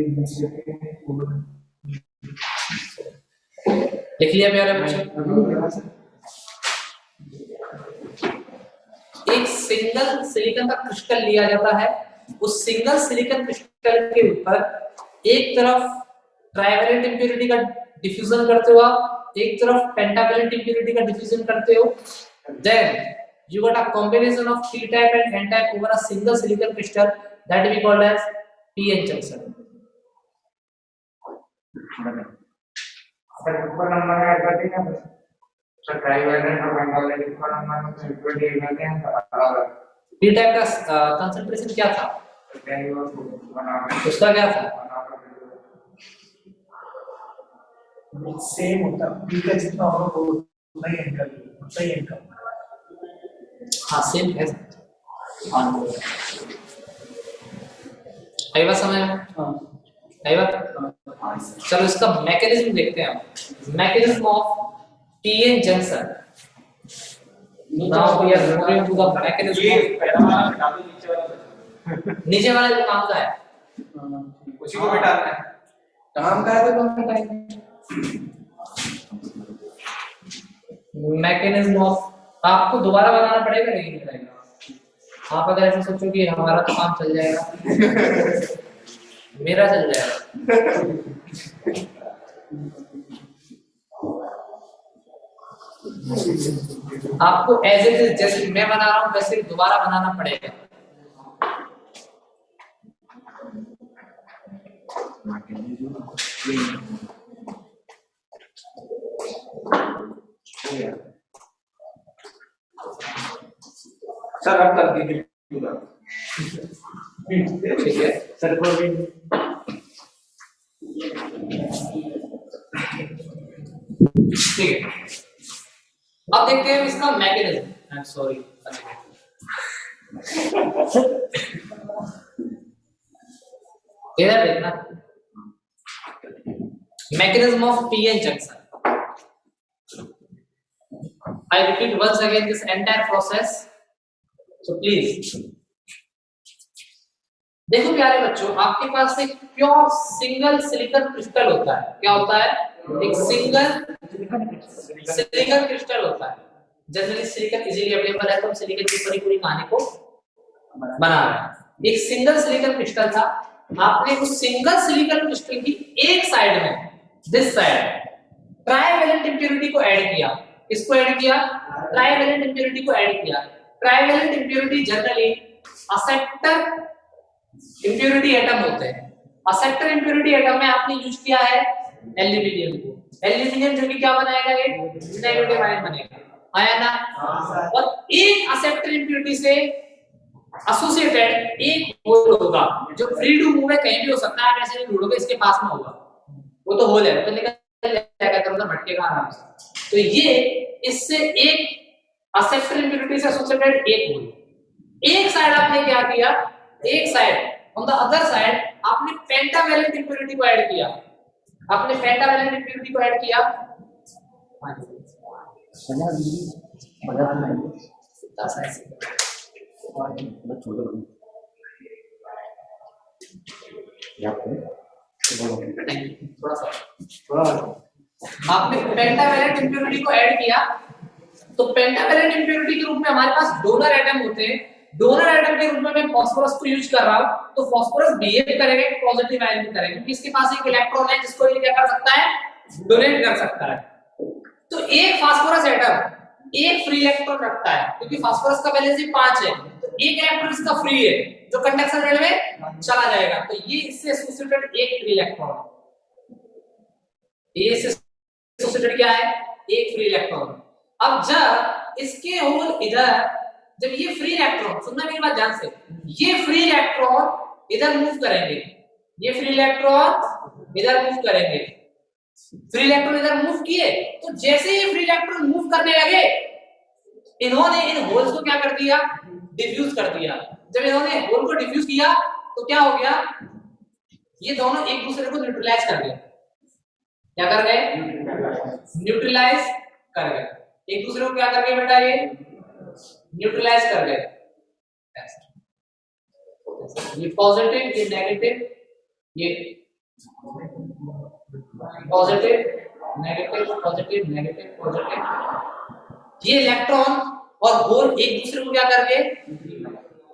लिख लिया प्यारे बच्चों? एक सिंगल सिलिकॉन का क्रिस्टल लिया जाता है, उस सिंगल सिलिकॉन क्रिस्टल के ऊपर एक तरफ ट्राइवेलेंट इंप्योरिटी का डिफ्यूजन करते हो आप, एक तरफ पेंटावेलेंट इंप्योरिटी का डिफ्यूजन करते हो, then you got a combination of p type and n type over a single silicon crystal that we called as p-n junction. ऊपर नंबर ऐड कर देंगे बस। सर ट्राइवेलेंट और पेंटावेलेंट ऊपर नंबर में 28 करते हैं। p type का कंसंट्रेशन क्या था? उसका क्या था? सेम होता पी का जितना होगा वो उतना ही एंकर, उतना ही एंकर। हाँ सेम है। आई बात समझ में? आई बात? चलो इसका मैकेनिज्म देखते हैं हम। Mechanism of PN junction. Now we are going to the mechanism. ये पहला वाला हटा दो, नीचे वाला नीचे वाला जो काम का है उसी को मिटाना है। काम का है तो कौन हटाएंगे? मैकेनिज्म ऑफ आपको दोबारा बनाना पड़ेगा नहीं पड़ेगा। आप अगर ऐसे सोचो कि हमारा तो काम चल जाएगा मेरा चल जाएगा। आपको एज इट इज जैसे मैं बना रहा हूं वैसे दोबारा बनाना पड़ेगा। सर अब कर दीजिए पूरा। ठीक है सर को भी ठीक है। अब देखते हैं इसका मैकेनिज्म। आई एम सॉरी इधर देखना mechanism of PN junction. I repeat once again this entire process. So please देखो प्यारे बच्चों, आपके पास एक प्योर सिंगल सिलिकॉन क्रिस्टल होता है। क्या होता है? एक सिंगल सिलिकॉन क्रिस्टल होता है। जनरली सिलिकॉन इजीली अवेलेबल है तो हम सिलिकॉन की पूरी कहानी को बना रहे हैं। एक सिंगल सिलिकॉन क्रिस्टल था, आपने उस सिंगल सिलिकॉन क्रिस्टल की एक साइड में दिस साइड ट्राइवेलेंट इंप्योरिटी को ऐड किया। इसको ऐड किया, ट्राइवेलेंट इंप्योरिटी को ऐड किया। Trivalent impurity generally acceptor impurity atom होते हैं। असेप्टर इंप्योरिटी एटम में आपने यूज किया है एल्यूमिनियम को। एल्यूमिनियम जो कि क्या बनाएगा? एक नेगेटिव आयन बनेगा, आया ना? और एक असेप्टर इंप्योरिटी से एसोसिएटेड एक होल होगा जो फ्री टू मूव है, कहीं भी हो सकता है। आप ऐसे नहीं ढूंढोगे इसके पास में होगा, वो तो होल है तो निकल जाएगा, तो मतलब भटकेगा आराम से। तो ये इससे एक असेप्टर इंप्योरिटी से एसोसिएटेड एक होल। एक साइड आपने क्या किया? एक side on the other side आपने पेंटावैलेंट इंप्योरिटी को ऐड किया। आपने पेंटावैलेंट इंप्योरिटी को ऐड किया। थोड़ा सा आपने पेंटावैलेंट इंप्योरिटी को ऐड किया। तो पेंटावैलेंट इंप्योरिटी के रूप में हमारे पास डोनर एटम होते हैं। डोनर एटम के रूप में मैं फास्फोरस को यूज कर रहा हूं, तो फास्फोरस बिहेव करेगा एक पॉजिटिव आयन की तरह, क्योंकि इसके पास एक इलेक्ट्रॉन है जिसको ये क्या कर सकता है? डोनेट कर सकता है। तो एक फास्फोरस एटम एक फ्री इलेक्ट्रॉन रखता है, क्योंकि फास्फोरस का वैलेंसी 5 है, तो एक इलेक्ट्रॉन इसका फ्री है जो कंडक्शन रेड में चला जाएगा। तो ये इससे एसोसिएटेड एक फ्री इलेक्ट्रॉन है। ये इससे एसोसिएटेड क्या है? एक फ्री इलेक्ट्रॉन। अब जब इसके होल इधर, जब ये फ्री इलेक्ट्रॉन, सुनना मेरी बात ध्यान से, ये फ्री इलेक्ट्रॉन इधर मूव करेंगे, ये फ्री इलेक्ट्रॉन इधर मूव करेंगे। फ्री इलेक्ट्रॉन इधर मूव किए, तो जैसे ये फ्री इलेक्ट्रॉन मूव करने लगे, इन्होंने इन होल्स को क्या कर दिया? डिफ्यूज कर दिया। जब इन्होंने होल को डिफ्यूज किया तो क्या हो गया? ये दोनों एक दूसरे को न्यूट्रलाइज कर गए। क्या कर गए? न्यूट्रलाइज कर गए। एक दूसरे को क्या कर गए बेटा? ये न्यूट्रलाइज कर गए। ये पॉजिटिव, ये नेगेटिव, ये positive negative positive negative positive. ये इलेक्ट्रॉन और होल एक दूसरे को क्या कर गए?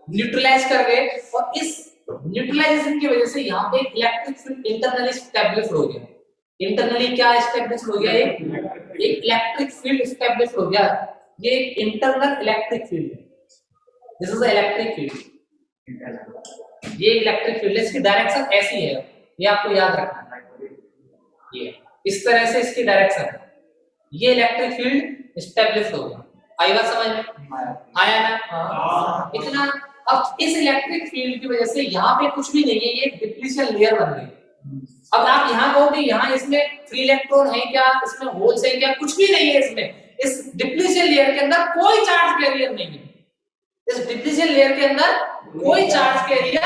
न्यूट्रलाइज कर गए। और इस न्यूट्रलाइजेशन की वजह से यहाँ पे इलेक्ट्रिक फील्ड इंटरनली एस्टैब्लिश हो गया। इंटरनली क्या एस्टैब्लिश हो गया? एक इलेक्ट्रिक फील्ड एस्टैब्लिश हो गया। ये एक इंटरनल इलेक्ट्रिक फील्ड है। This is electric field. ये इलेक्ट्रिक फील्ड है, इसकी डायरेक्शन ऐसी है, ये आपको याद रखना है। ये इस तरह से इसकी डायरेक्शन है। ये इलेक्ट्रिक फील्ड एस्टैब्लिश हो गया। आई बात समझ में? आया ना? इतना। अब इस इलेक्ट्रिक फील्ड की वजह से यहाँ पे कुछ भी नहीं है, ये डिप्लीशन लेयर बन गई। अब आप यहाँ कहोगे यहाँ इसमें फ्री इलेक्ट्रॉन है क्या, इसमें होल्स है क्या? कुछ भी नहीं है इसमें। इस डिप्लीशन लेयर के अंदर कोई चार्ज कैरियर नहीं है। इस डिप्लीशन लेयर के अंदर कोई चार्ज कैरियर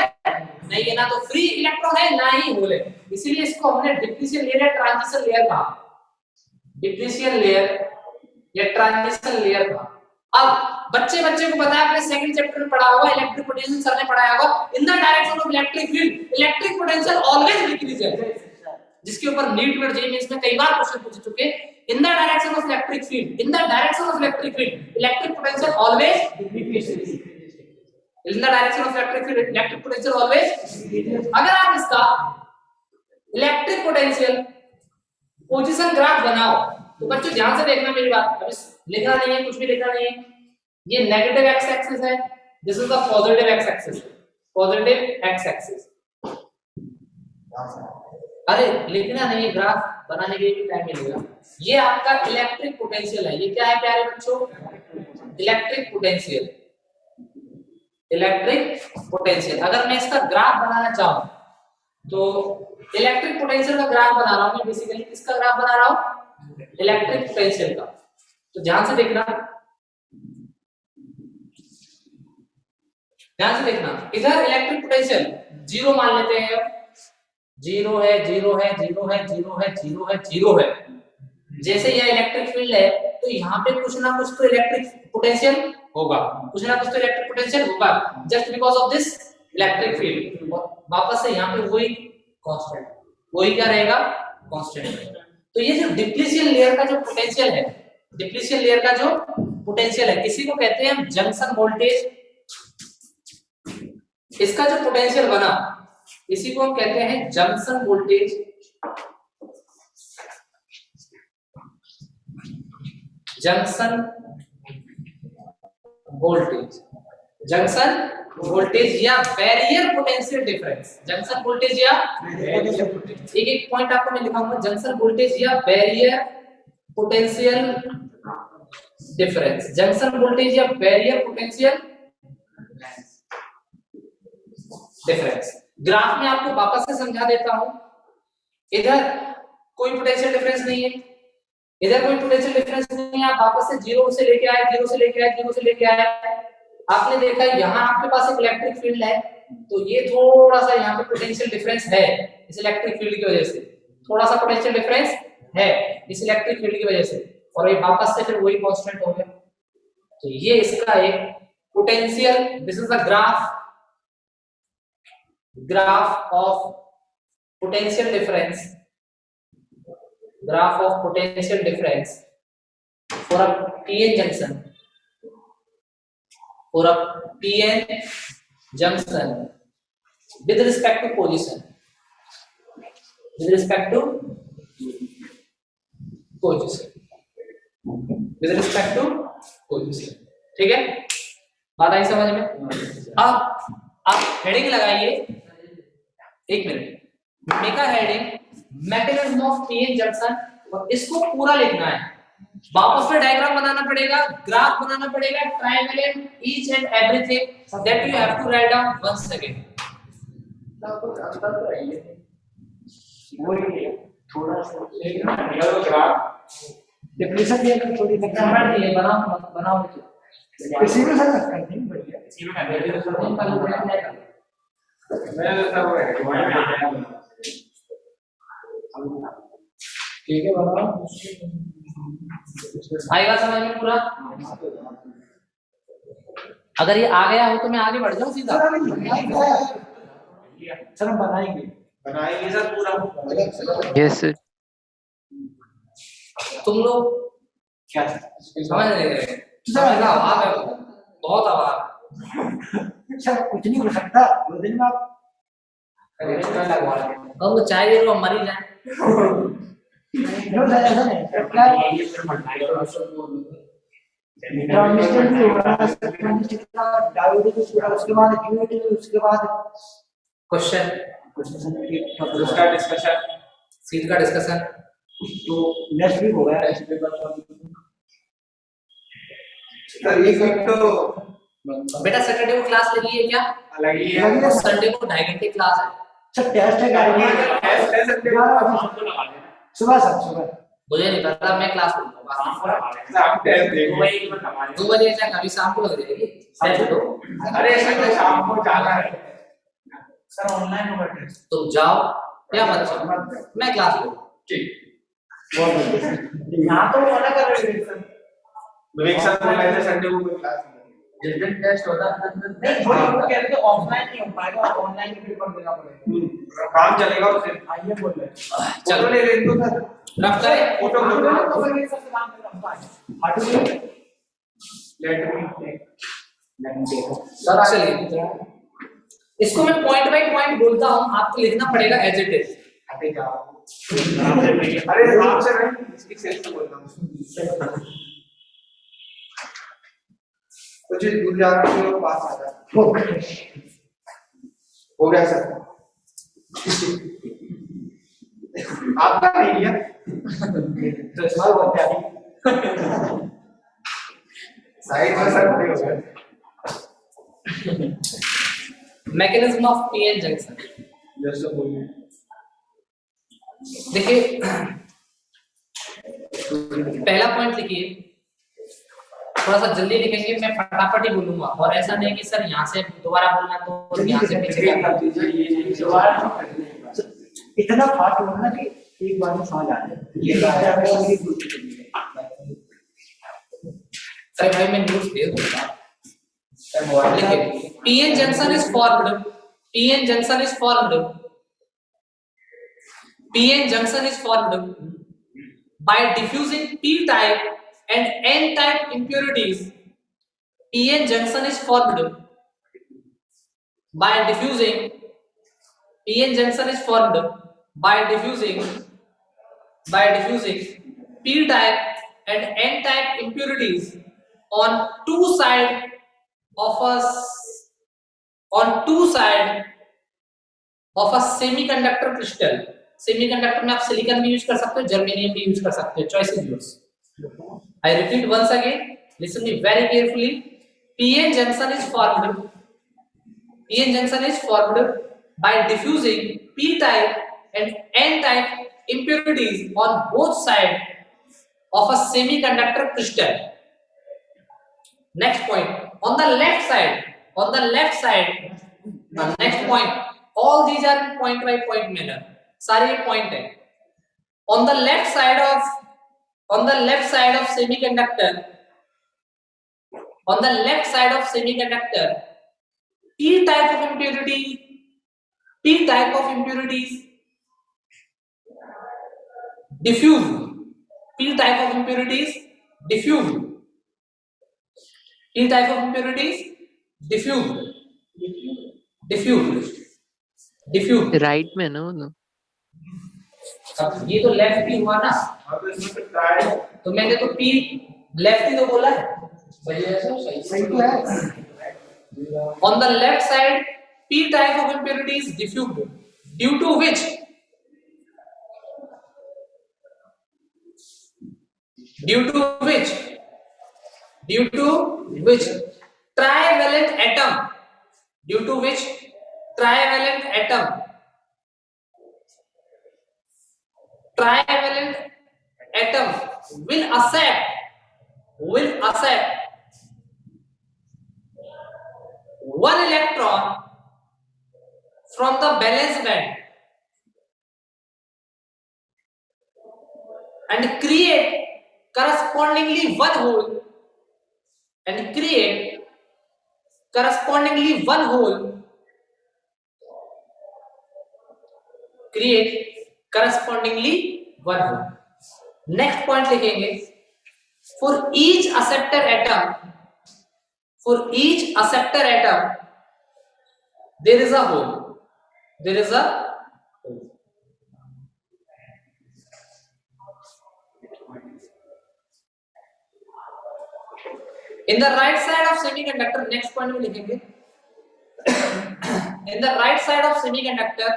नहीं है, ना तो फ्री इलेक्ट्रॉन है ना ही होल है। इसीलिए इसको हमने डिप्लीशन लेयर या ट्रांजिशन लेयर कहा। डिप्लीशन लेयर या ट्रांजिशन लेयर कहा। अब बच्चे को पता है, आपने सेकंड चैप्टर में पढ़ा होगा, इलेक्ट्रिक पोटेंशियल सर ने पढ़ाया होगा। In the direction of electric field electric potential always decreases. जिसके ऊपर नीट में जेईई मेंस में कई बार क्वेश्चन पूछ चुके। In the direction of electric field, in the direction of electric field electric potential always decreases. In the direction of electric field electric potential always. अगर आप इसका इलेक्ट्रिक पोटेंशियल पोजीशन ग्राफ बनाओ तो बच्चों ध्यान से देखना मेरी बात, अभी लिखना नहीं है, कुछ भी लिखना नहीं है। ये नेगेटिव एक्स एक्सिस है, this is the positive x axis, positive x axis. अरे लिखना नहीं है, ग्राफ बनाने के लिए भी टाइम मिलेगा। ये आपका इलेक्ट्रिक पोटेंशियल है। ये क्या है प्यारे बच्चों? Electric potential, electric potential. अगर मैं इसका ग्राफ बनाना चाहूं तो इलेक्ट्रिक पोटेंशियल का ग्राफ बना रहा हूं मैं, बेसिकली किसका ग्राफ बना रहा हूं? इलेक्ट्रिक पोटेंशियल का। तो ध्यान से देखना, ध्यान से देखना। इधर इलेक्ट्रिक पोटेंशियल जीरो मान लेते हैं, जीरो है, जीरो है, जीरो है, जीरो है, जीरो है, जीरो है। जैसे यह इलेक्ट्रिक फील्ड है तो यहाँ पे कुछ ना कुछ तो इलेक्ट्रिक पोटेंशियल होगा, कुछ ना कुछ तो इलेक्ट्रिक पोटेंशियल होगा, just because of this electric field. वापस से यहाँ पे वही कांस्टेंट, वही क्या रहेगा? कांस्टेंट रहेगा। तो ये जो डिप्लीशन लेयर का जो पोटेंशियल है, डिप्लीशन लेयर का जो पोटेंशियल है, किसी को कहते हैं हम जंक्शन वोल्टेज। इसका जो पोटेंशियल बना इसी को हम कहते हैं junction voltage. Junction voltage, junction voltage या barrier potential difference. Junction voltage या एक एक पॉइंट आपको मैं लिखाऊंगा, जंक्शन वोल्टेज या barrier potential difference. Junction voltage या बैरियर पोटेंशियल डिफरेंस। ग्राफ में आपको वापस से समझा देता हूं। इधर कोई पोटेंशियल डिफरेंस नहीं है, इधर कोई पोटेंशियल डिफरेंस नहीं है। आप वापस से जीरो से लेके आए, जीरो से लेके आए, जीरो से लेके आए। आपने देखा यहाँ आपके पास एक इलेक्ट्रिक फील्ड है, तो ये थोड़ा सा यहाँ पे पोटेंशियल डिफरेंस है इस इलेक्ट्रिक फील्ड की वजह से, थोड़ा सा पोटेंशियल डिफरेंस है इस इलेक्ट्रिक फील्ड की वजह से, और ये वापस से फिर वही कांस्टेंट हो गया। तो ये इसका एक potential, this is the graph of potential difference, graph of potential difference for a PN junction, for a PN junction with respect to position, with respect to position, with respect to position। ठीक है, बात आई समझ में? अब आप heading लगाइए, एक minute. Make a heading mechanism of PN junction, और इसको पूरा लिखना है। वापस में डायग्राम बनाना पड़ेगा, ग्राफ बनाना पड़ेगा, triangle each and everything that you have to write down once again. थोड़ा सा ग्राफ डिप्लीशन लेयर थोड़ी नंबर दिए, बनाओ किसी में सर कर देंगे, बढ़िया इसी में ठीक है बाबा, आएगा समझ में पूरा? अगर ये आ गया हो तो मैं आगे बढ़ जाऊं सीधा। सर हम बनाएंगे सर पूरा। Yes sir. तुम लोग क्या समझ रहे? समझ का अभाव है, बहुत अभाव। सर कुछ नहीं हो सकता, 2 दिन में आप अब वो चाय दे लो, हम मर ही जाए। नो सर ऐसा नहीं, क्या ट्रांजिस्टर भी हो रहा है, ट्रांजिस्टर का डायोड भी पूरा, उसके बाद क्यूटी, उसके बाद क्वेश्चन, उसका डिस्कशन, सीट का डिस्कशन। तो नेक्स्ट वीक हो गया इस पेपर का। सर एक वीक तो बेटा सैटरडे को क्लास लगी है क्या? अलग ही है, है। संडे को 2.5 घंटे क्लास है। सर टेस्ट है टेस्ट है संडे को, सुबह सर सुबह। मुझे नहीं पता, मैं क्लास लूंगा आप टेस्ट देखो। 2 बजे तक, अभी शाम को लग जाएगी। अरे सर शाम को जाना है सर ऑनलाइन होगा टेस्ट। तुम जाओ या मत जाओ, मैं क्लास लूंगा। ठीक। बहुत बढ़िया। यहाँ तो मना कर रहे हैं सर। विवेक सर बोल रहे थे संडे को कोई क्लास नहीं। जिस दिन टेस्ट होता है नहीं थोड़ी वो कह रहे थे ऑफलाइन नहीं हो पाएगा, ऑनलाइन ही पेपर देना पड़ेगा। काम चलेगा उस दिन। आइए बोल रहे हैं। चलो ले ले इनको सर रफ करें। फोटो हाँ, फोटो तो फिर ये सब काम करना पाएंगे। How to do it? Let me चलिए इसको मैं पॉइंट बाय पॉइंट बोलता हूं, आपको लिखना पड़ेगा एज इट इज। अरे जाओ अरे आपसे नहीं इसकी सेल्स से बोल रहा हूं कुछ दूर जा रहा हूं पास आ जा हो गया सर आपका नहीं लिया तो इसमें बहुत प्यारी। साइड में सर हो गया मैकेनिज्म ऑफ पीएन जंक्शन। जैसे बोलिए देखिए पहला पॉइंट लिखिए, थोड़ा सा जल्दी लिखेंगे, मैं फटाफट ही बोलूंगा और ऐसा नहीं कि सर यहाँ से दोबारा बोलना तो यहाँ से पीछे करना। इतना फास्ट बोलना कि एक बार में समझ आ जाए। ये बात है मेरी गुस्से करनी है। सर भाई मैं नोट्स दे दूंगा। देखिए PN junction is formed, PN junction is formed, PN junction is formed by diffusing p type and n type impurities. PN junction is formed by diffusing, PN junction is formed by diffusing p type and n type impurities on two side of a semiconductor crystal. Semiconductor में आप silicon भी use कर सकते हो, germanium भी use कर सकते हो, choice is yours. I repeat once again, listen me very carefully. PN junction is formed by diffusing p type and n type impurities on both sides of a semiconductor crystal. Next point, on the left side, the next point, all these are in point by point manner, सारे point है। on the left side of semiconductor, p type of impurities diffuse, p type of impurities diffuse right में ना वो ना। अब ये तो left ही हुआ ना, अब इसमें तो ट्राई तो मैंने तो पी लेफ्ट ही तो बोला है, सही है सर, सही तो है। On the left side, p type of impurities diffused, due to which trivalent atom will accept one electron from the valence band and create correspondingly one hole next point लिखेंगे, for each acceptor atom there is a hole, in the right side of semiconductor, next point में लिखेंगे in the right side of semiconductor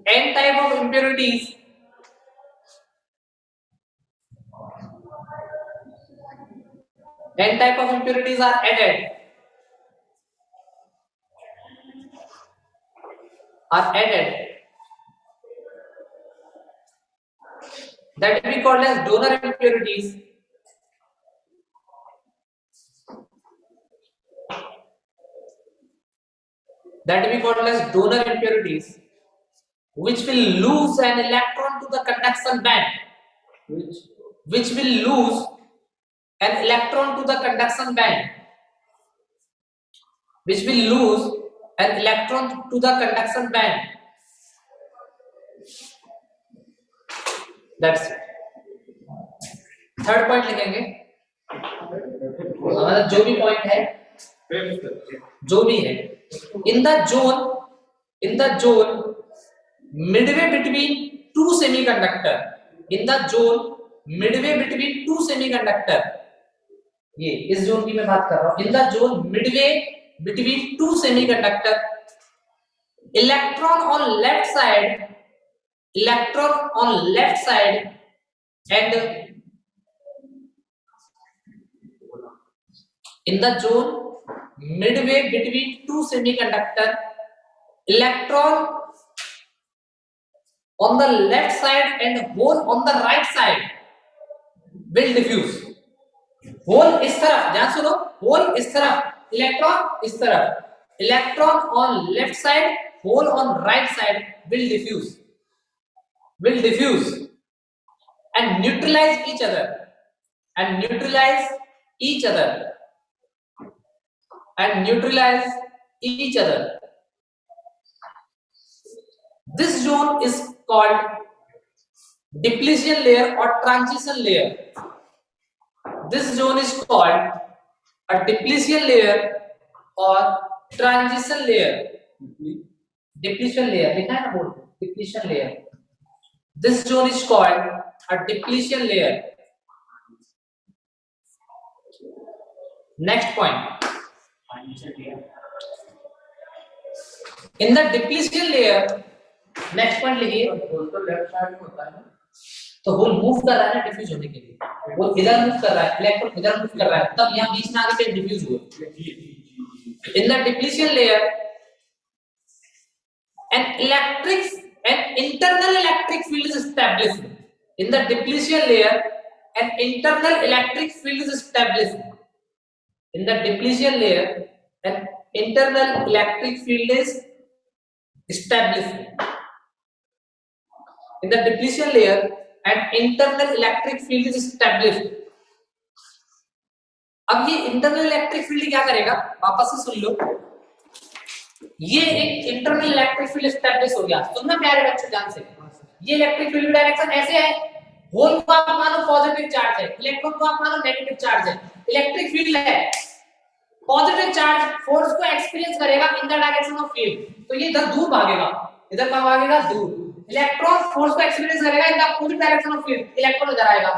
n type of impurities are added that will be called as donor impurities, which will lose an electron to the conduction band, which will lose an electron to the conduction band, which will lose an electron to the conduction band. That's it. Third point लिखेंगे, हमारा जो भी point है, जो भी है, in the zone midway between two semiconductor, in the zone midway between two semiconductor, ये इस जोन की मैं बात कर रहा हूं, in the zone midway between two semiconductor, electron on left side and in the zone midway between two semiconductor, electron on the left side and hole on the right side will diffuse. Hole इस तरफ, ध्यान सुनो, whole इस तरफ, electron इस तरफ, electron on left side, hole on right side will diffuse and neutralize each other, This zone is called depletion layer or transition layer. This zone is called a depletion layer or transition layer. Depletion layer, लिखा है ना board पे, depletion layer. This zone is called a depletion layer. Next point. In the depletion layer, next point लिखिए, तो left side में होता है ना, तो होल मूव कर रहा है ना डिफ्यूज होने के लिए, वो इधर मूव कर रहा है, इलेक्ट्रॉन इधर मूव कर रहा है, तब यहाँ बीच में आके फिर डिफ्यूज हुआ. In the depletion layer, an internal electric field is established. In the depletion layer, an internal electric field is established. In the depletion layer, an internal electric field is established. In the depletion layer, an internal electric field is established. अब ये internal electric field क्या करेगा, वापस से सुन लो, ये एक internal electric field establish हो गया. सुनना प्यारे बच्चों ध्यान से, ये इलेक्ट्रिक फील्ड की डायरेक्शन ऐसे है, होल को आप मानो पॉजिटिव चार्ज है, इलेक्ट्रॉन को आप मानो नेगेटिव चार्ज है, इलेक्ट्रिक फील्ड है, पॉजिटिव चार्ज फोर्स को एक्सपीरियंस करेगा in the direction of field, तो ये इधर दूर भागेगा, इधर कहां भागेगा, दूर. इलेक्ट्रॉन फोर्स को एक्सपीरियंस करेगा in the opposite direction of field, electron इधर आएगा.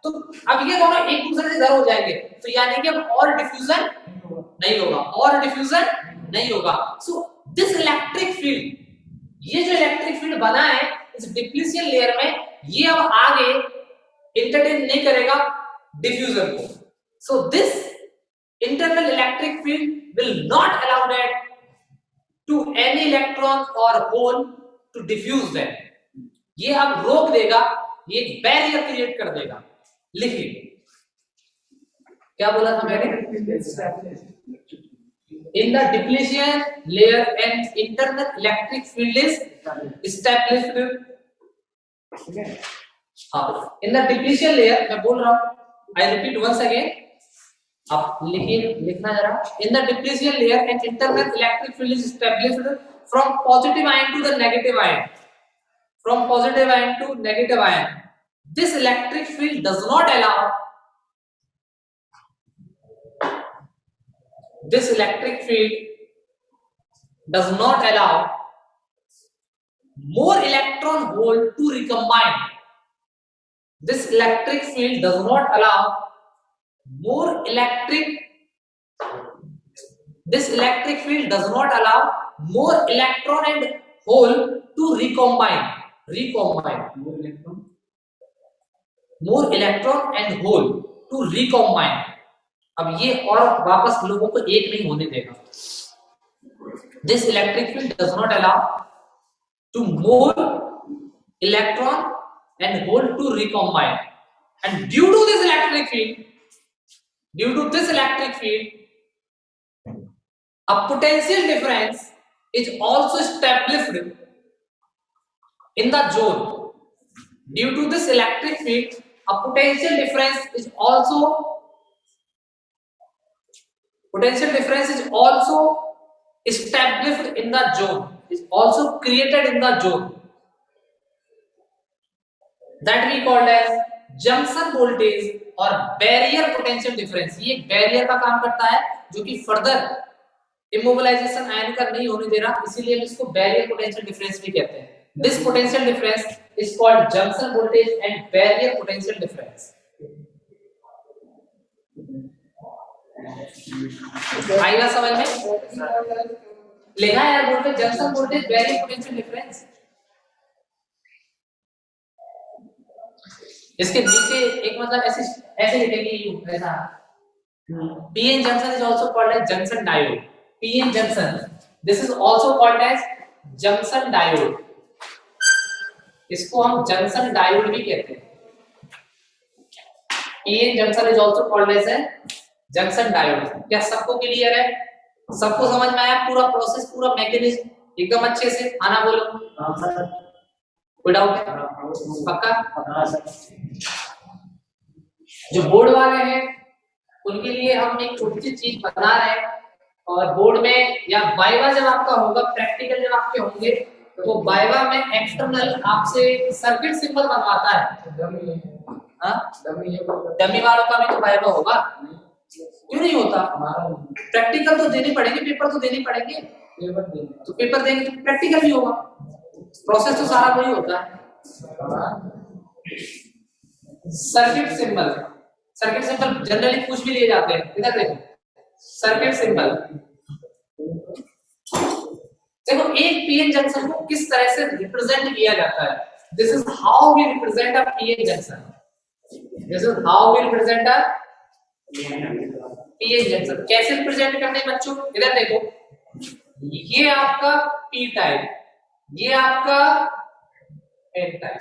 तो अब ये दोनों एक दूसरे से इधर हो जाएंगे, तो यानी कि अब और डिफ्यूजन नहीं होगा. सो दिस इलेक्ट्रिक फील्ड, ये जो इलेक्ट्रिक फील्ड बना है इस डिप्लीशन लेयर में, ये अब आगे इंटरटेन नहीं करेगा डिफ्यूजन को. So this internal electric field will not allow that to any electron or hole to diffuse them. ये अब रोक देगा, ये एक बैरियर क्रिएट कर देगा. लिखिए क्या बोला था मैंने, in the depletion layer an internal electric field is established. In the depletion layer, मैं बोल रहा हूं, I repeat once again, आप लिखिए, लिखना जरा. In the depletion layer an internal electric field is established from positive ion to the negative ion, This electric field does not allow more electron hole to recombine. This electric field does not allow more electron and hole to recombine. More electron and hole to recombine. अब ये और वापस लोगों को एक नहीं होने देगा. This electric field does not allow to more electron and hole to recombine. And due to this electric field, a potential difference is also established in the zone. Due to this electric field, a potential difference is also established in the zone, is also created in the zone, that we called as junction voltage और barrier potential difference. ये barrier का काम करता है जो कि further immobilization ion का नहीं होने दे रहा, इसीलिए हम इसको barrier potential difference भी कहते हैं. This potential difference is called junction voltage and barrier potential difference. आएगा समझ में? लिखा है यार बोर्ड पे junction voltage barrier potential difference. इसके नीचे एक मतलब ऐसे लिखेंगे यू ऐसा. PN junction is also called as junction diode. PN junction, this is also called as junction diode. इसको हम junction diode भी कहते हैं. PN junction is also called as a junction diode. क्या सबको क्लियर है? सबको समझ में आया पूरा प्रोसेस, पूरा मैकेनिज्म एकदम अच्छे से? आना बोलो. हां सर. कोई डाउट है? पक्का? जो बोर्ड वाले हैं उनके लिए हम एक छोटी सी चीज बता रहे हैं, और बोर्ड में या वाइवा जब आपका होगा, प्रैक्टिकल जब आपके होंगे, तो वाइवा में एक्सटर्नल आपसे सर्किट सिंबल बनवाता है. डमी वालों का भी तो वाइवा होगा, क्यों नहीं होता? प्रैक्टिकल तो देने पड़ेंगे, पेपर तो देने पड़ेंगे, तो पेपर देंगे तो प्रैक्टिकल भी होगा. प्रोसेस तो सारा वही होता है. सर्किट सिंबल जनरली कुछ भी लिए जाते हैं. इधर देखो, सर्किट सिंबल देखो, एक पीएन जंक्शन को किस तरह से रिप्रेजेंट किया जाता है. This is how we represent a PN junction. This is how we represent a PN junction. कैसे रिप्रेजेंट करते हैं बच्चों? इधर देखो, ये आपका पी टाइप, ये आपका एन टाइप,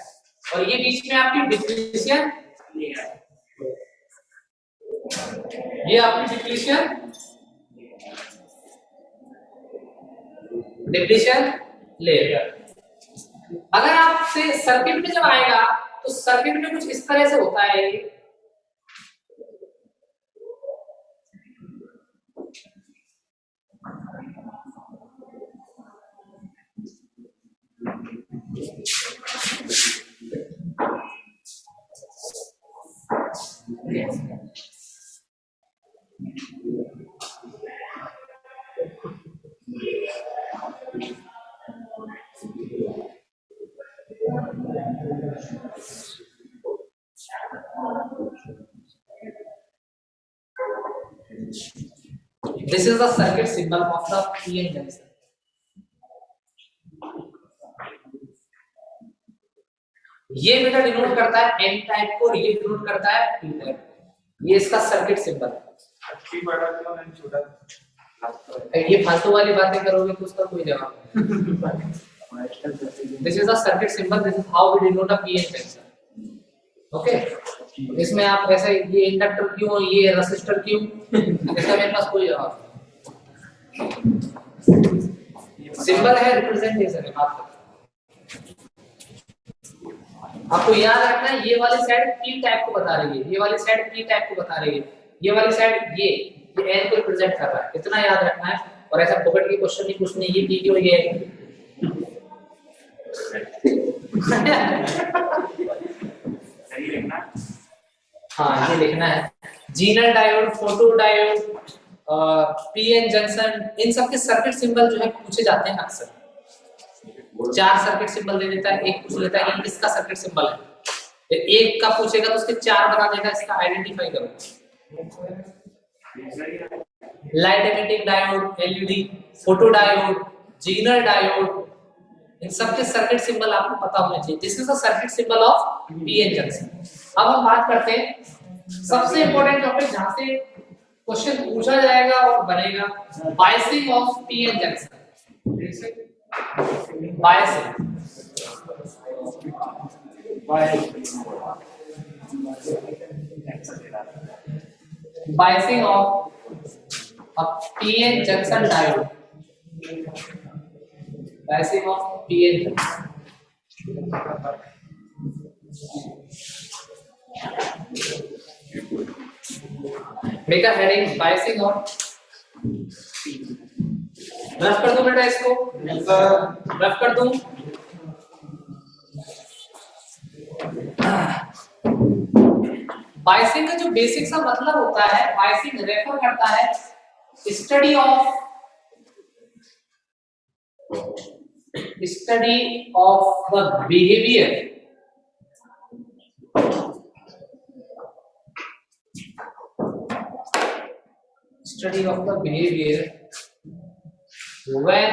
और ये बीच में आपकी डिप्लीशन, ये आपकी डिप्लीशन लेयर. अगर आपसे सर्किट में जब आएगा तो सर्किट में कुछ इस तरह से होता है. This is the circuit symbol of the PN junction. ये बेटा डिनोट करता है एन टाइप को, ये डिनोट करता है पी टाइप. ये इसका सर्किट सिंबल है. ये फालतू वाली बातें करोगे तो उसका कोई जवाब नहीं. This is the circuit symbol. This is how we denote a PN junction. Okay. इसमें आप ऐसे ये इंडक्टर क्यों, ये रेसिस्टर क्यों, इसका मेरे पास कोई जवाब नहीं. सिंबल है, रिप्रेजेंटेशन है. आपको याद रखना है, ये वाली साइड पी टाइप को बता रही है, ये वाली साइड पी टाइप को बता रही है, ये वाली साइड ये एन को रिप्रेजेंट कर रहा है. इतना याद रखना है. और ऐसा पकड़ के क्वेश्चन नहीं पूछने ये पी क्यों, ये सही लिखना. हाँ ये लिखना है. Zener diode, photo diode, PN junction, इन सब के सर्किट सिंबल जो है पूछे जाते हैं अक्सर. 4 सर्किट सिंबल दे देता है, एक पूछ लेता है कि किसका सर्किट सिंबल है. एक का पूछेगा तो उसके 4 बता देगा, इसका आइडेंटिफाई करो. Light emitting diode, LED, photo diode, zener diode, इन सब के सर्किट सिंबल आपको पता होने चाहिए. This is the circuit symbol of PN junction. अब हम बात करते हैं सबसे इंपॉर्टेंट टॉपिक जहां से क्वेश्चन पूछा जाएगा और बनेगा, biasing of PN junction. Biasing of a PN junction diode. Biasing of PN junction. Make a heading biasing और रफ कर दूं बेटा इसको, रफ कर दूं। बायसिंग का जो बेसिक सा मतलब होता है, बायसिंग रेफर करता है study of the behaviour when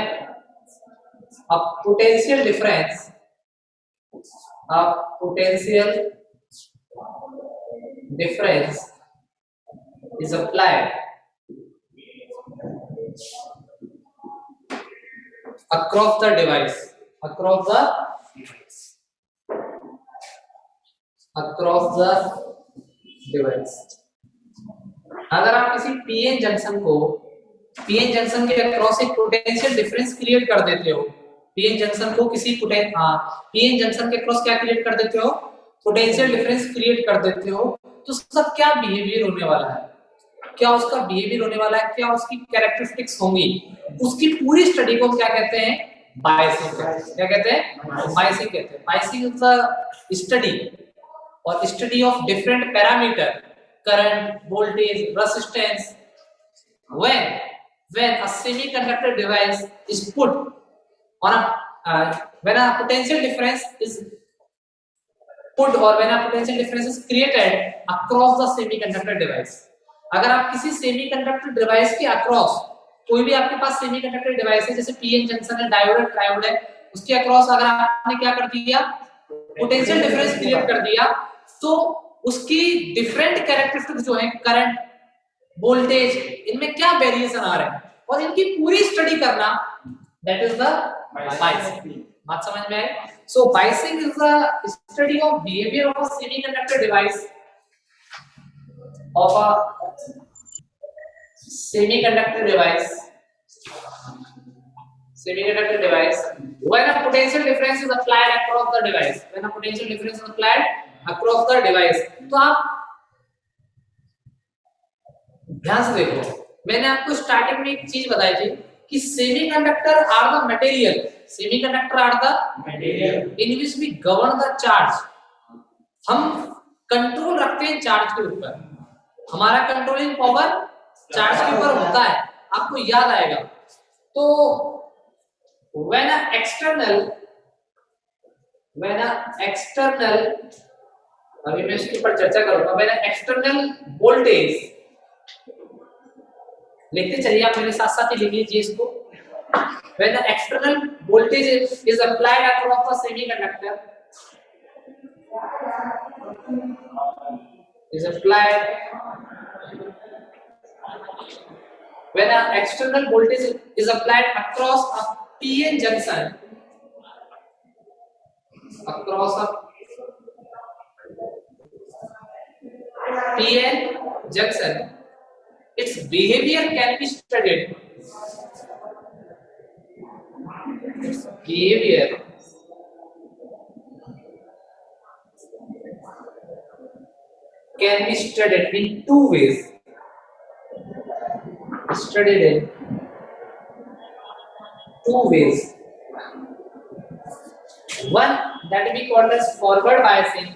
a potential difference is applied across the device, अगर आप किसी पीएन जंक्शन के अक्रॉस एक पोटेंशियल डिफरेंस क्रिएट कर देते हो, पीएन जंक्शन के अक्रॉस क्या क्रिएट कर देते हो, पोटेंशियल डिफरेंस क्रिएट कर देते हो, तो उसका क्या बिहेवियर होने वाला है, क्या उसका बिहेवियर होने वाला है, क्या उसकी कैरेक्टरिस्टिक्स होंगी, उसकी पूरी स्टडी को क्या कहते हैं, बायसिंग। क्या कहते हैं, बायसिंग कहते हैं। बायसिंग इज द स्टडी और study of different parameter, current, voltage, resistance, when a semiconductor device is put on when a potential difference is created across the semiconductor device। अगर आप किसी सेमीकंडक्टर डिवाइस के across, कोई भी आपके पास semiconductor device है जैसे पीएन जंक्शन है, डायोड है, ट्रायोड है, उसके अक्रॉस अगर आपने क्या कर दिया, पोटेंशियल डिफरेंस क्रिएट कर दिया, तो उसकी डिफरेंट कैरेक्टरिस्टिक्स जो है, करंट, वोल्टेज, इनमें क्या वेरिएशन आ रहे हैं और इनकी पूरी स्टडी करना, दैट इज द बायसिंग। बात समझ में आई? So biasing is the study of behaviour of a semiconductor device, when a potential difference is applied across the device। तो आप ध्यान से देखो, मैंने आपको स्टार्टिंग में एक चीज बताई थी कि semiconductor are the material in which we govern the charge. हम कंट्रोल रखते हैं चार्ज के ऊपर, हमारा कंट्रोलिंग पावर चार्ज के ऊपर होता है, आपको याद आएगा। तो when a external अभी मैं इसके ऊपर चर्चा करूंगा, when an external voltage, लिखते चलिए आप मेरे साथ साथ ही लिख लीजिए इसको, when the external voltage is applied across the semiconductor when an external voltage is applied across a PN junction, its behavior can be studied. In two ways. One that we call as forward biasing,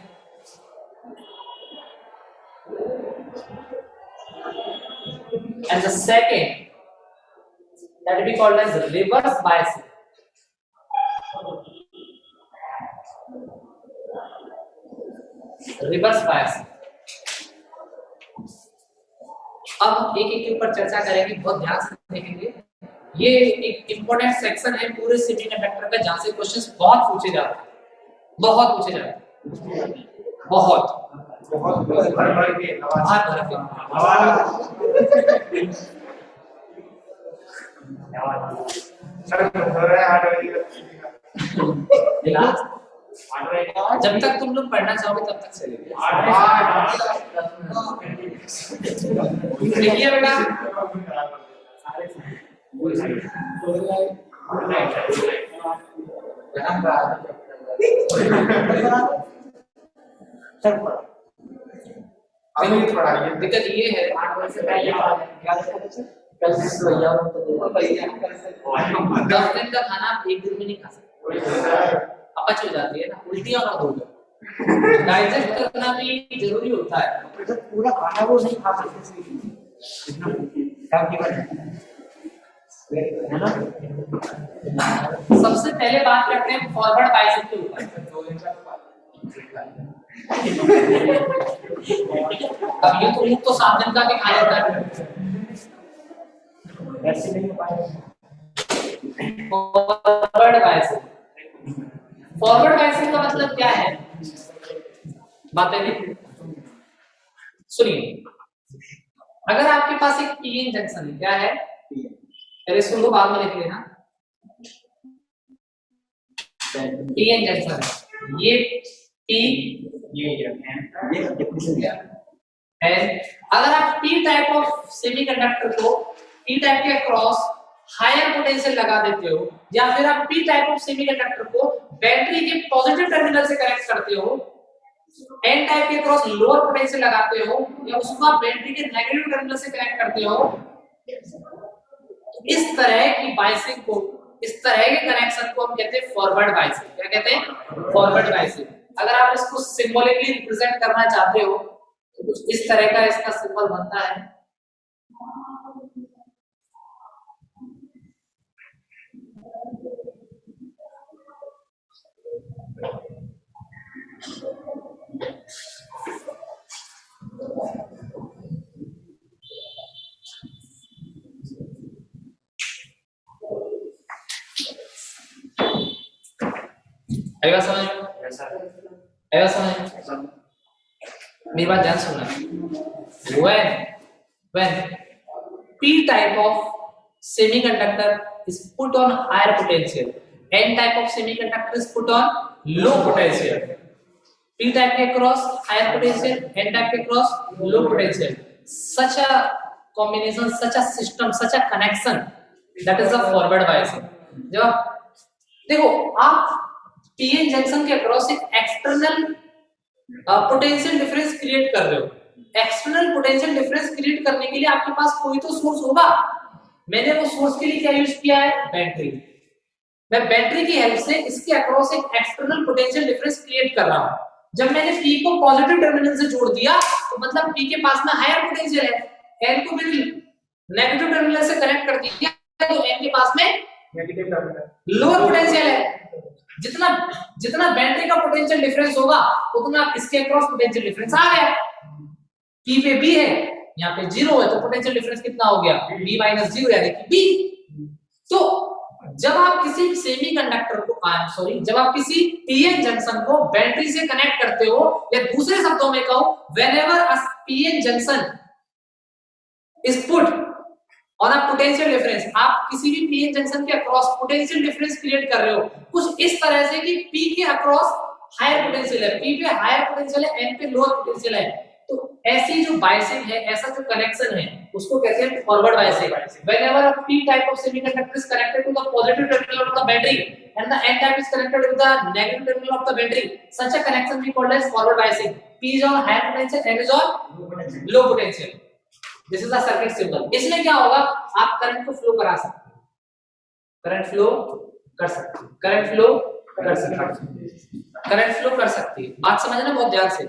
and the second that we call as reverse biasing। अब एक एक के ऊपर चर्चा करेंगे, बहुत ध्यान से देखेंगे। ये एक इंपॉर्टेंट सेक्शन है पूरे सेमीकंडक्टर का, जहां से क्वेश्चंस बहुत पूछे जाते हैं, बहुत भर के जब तक तुम लोग पढ़ना चाहोगे तब तक चलेगा। लिखिए बेटा, सर पढ़ा अभी पढ़ा रही है दिक्कत ये है, 8 वर्ष से पहले क्या करते थे कल से भैया भैया 10 दिन का खाना आप 1 दिन में नहीं खा सकते, अपच हो जाती है ना, उल्टियां मत हो जाए, डाइजेस्ट करना भी जरूरी होता है। तो पूरा खाना वो नहीं खा सकते इतना क्या की बात है ना। सबसे पहले बात करते हैं फॉरवर्ड बाइसेप के ऊपर। अब ये तो 7 दिन का भी खा लेता है, ऐसे नहीं हो पाएगा। फॉरवर्ड बाइसेप, फॉरवर्ड बाइसेप का मतलब क्या है, बातें नहीं सुनिए। अगर आपके पास एक पीएन जंक्शन है, क्या है, पहले सुन लो बाद में लिख लेना। पीएन जंक्शन है, ये पी एन। अगर आप पी टाइप ऑफ सेमीकंडक्टर को पी टाइप के अक्रॉस हायर पोटेंशियल लगा देते हो, या फिर आप पी टाइप ऑफ सेमीकंडक्टर को बैटरी के पॉजिटिव टर्मिनल से कनेक्ट करते हो, एन टाइप के अक्रॉस लोअर पोटेंशियल लगाते हो, या उसको आप बैटरी के नेगेटिव टर्मिनल से कनेक्ट करते हो, इस तरह की बाइसिंग को, इस तरह के कनेक्शन को हम कहते हैं फॉरवर्ड बाइसिंग। क्या कहते हैं, फॉरवर्ड बाइसिंग। अगर आप इसको सिंबॉलिकली रिप्रेजेंट करना चाहते हो तो कुछ इस तरह का इसका सिंबल बनता है। आएगा समझ में? आएगा समझ में? मेरी बात ध्यान सुनना। when p type of semiconductor is put on higher potential, n type of semiconductor is put on low potential, p type के across higher potential, n type के across low potential, such a combination, such a system, such a connection, that is the forward biasing। जब देखो आप PN junction के across एक external potential difference create कर रहे हो, एक्सटर्नल पोटेंशियल डिफरेंस क्रिएट करने के लिए आपके पास कोई तो सोर्स होगा। मैंने वो सोर्स के लिए क्या यूज किया है, बैटरी। मैं बैटरी की हेल्प से इसके अक्रॉस एक एक्सटर्नल पोटेंशियल डिफरेंस क्रिएट कर रहा हूं। जब मैंने पी को पॉजिटिव टर्मिनल से जोड़ दिया तो मतलब पी के पास में हायर पोटेंशियल है, एन को मैंने नेगेटिव टर्मिनल से कनेक्ट कर दिया तो एन के पास में नेगेटिव टर्मिनल लोअर पोटेंशियल है। जितना जितना बैटरी का पोटेंशियल डिफरेंस होगा उतना इसके अक्रॉस पोटेंशियल डिफरेंस आ गया। P पे B है, यहाँ पे 0 है, तो पोटेंशियल डिफरेंस कितना हो गया, B - 0 यानी कि B। तो जब आप किसी सेमीकंडक्टर को जब आप किसी पीएन जंक्शन को बैटरी से कनेक्ट करते हो, या दूसरे शब्दों में कहूं, whenever a PN junction is put on a potential difference, आप किसी भी पीएन जंक्शन के अक्रॉस पोटेंशियल डिफरेंस क्रिएट कर रहे हो कुछ इस तरह से कि P के अक्रॉस हायर पोटेंशियल है, P पे हायर पोटेंशियल है, N पे लोअर पोटेंशियल है, तो ऐसी जो बायसिंग है, ऐसा जो कनेक्शन है, उसको कहते हैं forward biasing. Whenever a P type of semiconductor is connected to the positive terminal of the battery and the N type is connected with the negative terminal of the battery, such a connection we call as forward biasing. P is on higher potential, N is on low potential. This is the circuit symbol. इसमें क्या होगा, आप current को flow करा सकते हैं, current flow कर सकते हैं, करंट फ्लो कर सकते हैं, करंट फ्लो कर सकती है। बात समझना बहुत ध्यान से।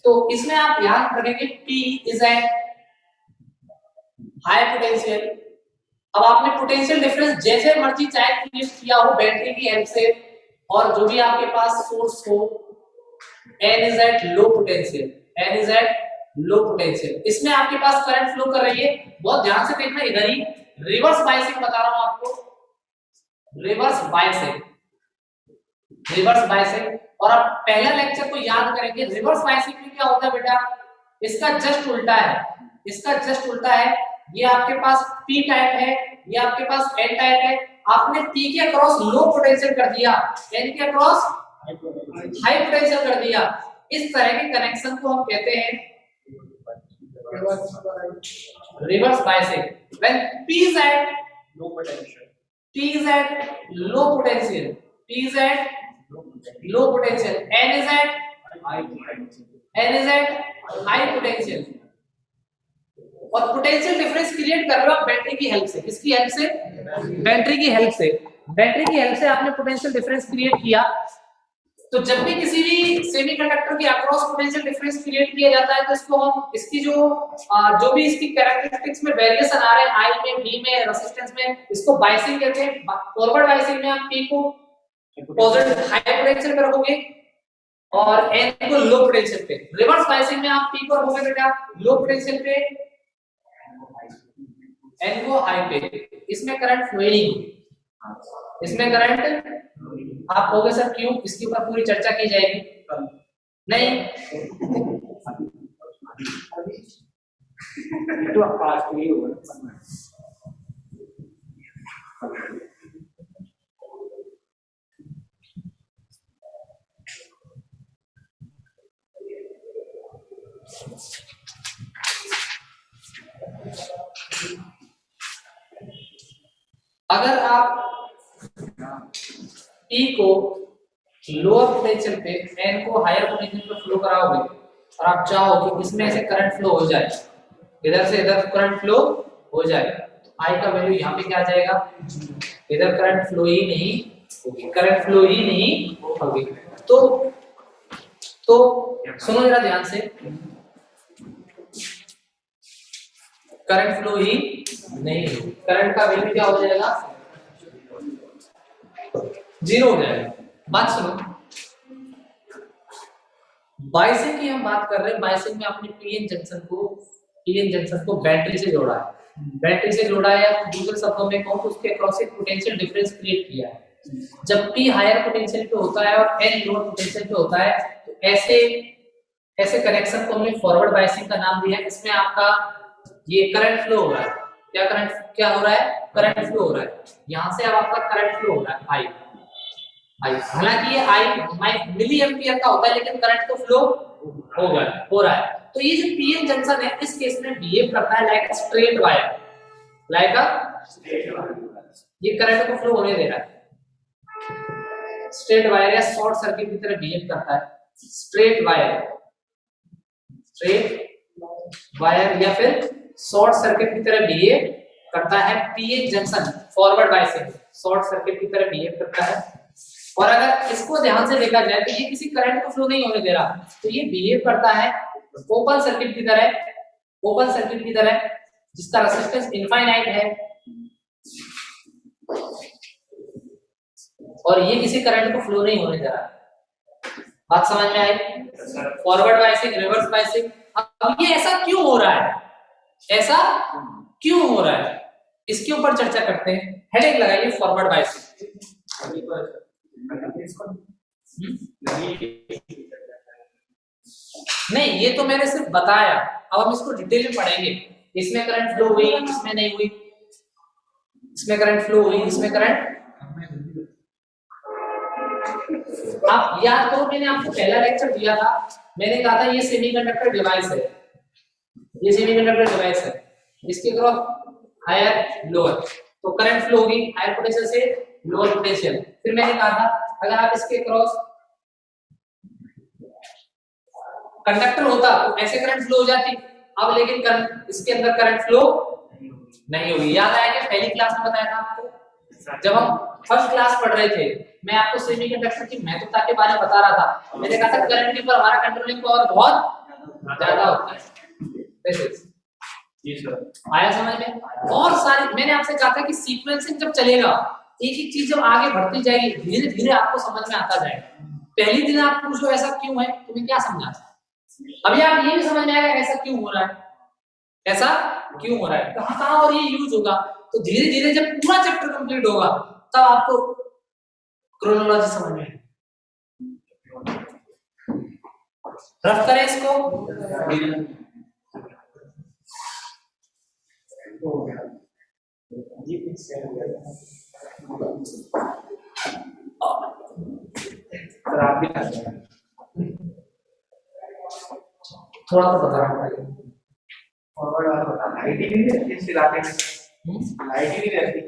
तो इसमें आप याद रखेंगे P is at high potential। अब आपने पोटेंशियल डिफरेंस जैसे मर्जी चाहे क्रिएट किया हो बैटरी की हेल्प से, और जो भी आपके पास सोर्स हो, N is at low potential, N is at low potential, इसमें आपके पास करंट फ्लो कर रही है। बहुत ध्यान से देखना, इधर ही रिवर्स बायसिंग बता रहा हूं आपको, रिवर्स बायसिंग, रिवर्स बायसिंग। और आप पहला लेक्चर को याद करेंगे, रिवर्स बायसिंग में क्या होता है बेटा, इसका जस्ट उल्टा है, इसका जस्ट उल्टा है। ये आपके पास P टाइप है, ये आपके पास N टाइप है, आपने P के अक्रॉस लो पोटेंशियल कर दिया, N के अक्रॉस हाई पोटेंशियल कर दिया। इस तरह के कनेक्शन को हम कहते हैं reverse biasing. When P is at low potential, P is at low potential, P is at low potential, N is at N is at high potential और पोटेंशियल डिफरेंस क्रिएट कर रहे हो आप बैटरी की हेल्प से। किसकी help से? Battery की हेल्प से। बैटरी की हेल्प से आपने पोटेंशियल डिफरेंस क्रिएट किया। तो जब भी किसी भी सेमीकंडक्टर के अक्रॉस पोटेंशियल डिफरेंस क्रिएट किया जाता है तो इसको हम इसकी जो भी इसकी कैरेक्टरिस्टिक्स में वेरिएशन आ रहे हैं आई में, बी में, रेजिस्टेंस में, इसको बायसिंग कहते हैं। फॉरवर्ड बायसिंग में आप P को पॉजिटिव हाई पोटेंशियल पे रखोगे और N को लो पोटेंशियल पे। रिवर्स बायसिंग में आप P को रखोगे बेटा लो पोटेंशियल पे, N को हाई पे। इसमें करंट फ्लो ही नहीं, इसमें करंट आप कहोगे सर क्यों? इसके ऊपर पूरी चर्चा की जाएगी। नहीं तो आज के लिए होगा। अगर आप P को लोअर पोटेंशियल पे N को हायर पोटेंशियल पे फ्लो कराओगे और आप चाहो कि इसमें से करंट फ्लो हो जाए, इधर से इधर करंट फ्लो हो जाए, तो I का वैल्यू यहाँ पे क्या आ जाएगा? इधर करंट फ्लो ही नहीं होगी, करंट फ्लो ही नहीं होगी। तो सुनो जरा ध्यान से, करंट फ्लो ही नहीं होगी, करंट का वैल्यू क्या हो जाएगा? 0 हो जाएगा। बात सुनो, बायसिंग की हम बात कर रहे हैं। बायसिंग में आपने पीएन जंक्शन को बैटरी से जोड़ा है, बैटरी से जोड़ा है, या दूसरे शब्दों में कहूं तो उसके अक्रॉस एक पोटेंशियल डिफरेंस क्रिएट किया है। जब P हायर पोटेंशियल पे होता है और N लोअर पोटेंशियल पे होता है तो ऐसे कनेक्शन को हमने फॉरवर्ड बायसिंग का नाम दिया है। इसमें आपका ये करंट फ्लो हो रहा है। क्या हो रहा है? करंट फ्लो हो रहा है। यहां से अब आपका करंट फ्लो हो रहा है I। हालांकि ये I मिली एम्पियर का होता है लेकिन करंट तो फ्लो हो रहा है। तो ये जो पीएन जंक्शन है इस केस में बिहेव करता है लाइक स्ट्रेट वायर, ये करंट को फ्लो होने दे रहा है। स्ट्रेट वायर या शॉर्ट सर्किट की तरह बिहेव करता है। स्ट्रेट वायर या फिर शॉर्ट सर्किट की तरह बिहेव करता है PN junction. Forward biasing short circuit की तरह बिहेव करता है। और अगर इसको ध्यान से देखा जाए तो ये किसी करंट को फ्लो नहीं होने दे रहा, तो ये बिहेव करता है ओपन सर्किट की तरह जिसका रेजिस्टेंस इनफाइनाइट है और ये किसी करंट को फ्लो नहीं होने दे रहा। बात समझ में आई? Forward biasing, reverse biasing. अब ये ऐसा क्यों हो रहा है? इसके ऊपर चर्चा करते हैं। हेडिंग लगाइए फॉरवर्ड बायसिंग। नहीं, ये तो मैंने सिर्फ बताया, अब हम इसको डिटेल में पढ़ेंगे। इसमें करंट फ्लो हुई, इसमें नहीं हुई, इसमें करंट फ्लो हुई, इसमें करंट। आप याद करो, मैंने आपको पहला लेक्चर दिया था, मैंने कहा था ये सेमीकंडक्टर डिवाइस है, ये सेमीकंडक्टर डिवाइस है, इसके क्रॉस हायर लोअर, तो करंट फ्लो होगी हायर पोटेंशियल से लोअर पोटेंशियल। फिर मैंने कहा था अगर आप इसके क्रॉस कंडक्टर होता तो ऐसे करंट फ्लो हो जाती। अब लेकिन इसके अंदर करंट फ्लो नहीं होगी। याद आया क्या पहली क्लास में बताया था आपको, जब हम फर्स्ट क्लास पढ़ रहे थे, मैं आपको सेमीकंडक्टर की महत्वता के बारे में बता रहा था। मैंने कहा था करंट के ऊपर हमारा कंट्रोलिंग पावर बहुत ज्यादा होता है। जी सर, आया समझ में? और सारी मैंने आपसे कहा था कि सीक्वेंसिंग जब चलेगा, एक एक चीज जब आगे बढ़ती जाएगी, धीरे धीरे आपको समझ में आता जाएगा। पहली दिन आप पूछो ऐसा क्यों है, तुम्हें क्या समझा? अभी आप ये भी समझ में आएगा ऐसा क्यों हो रहा है, कहाँ और ये यूज होगा। तो धीरे धीरे जब पूरा चैप्टर कंप्लीट होगा तब आपको क्रोनोलॉजी समझ में आएगी। रफ करें इसको। सर आप भी थोड़ा तो बता रहा हूँ। फॉरवर्ड वाला बता, लाइट ही नहीं रहती इस इलाके में, लाइट ही नहीं रहती।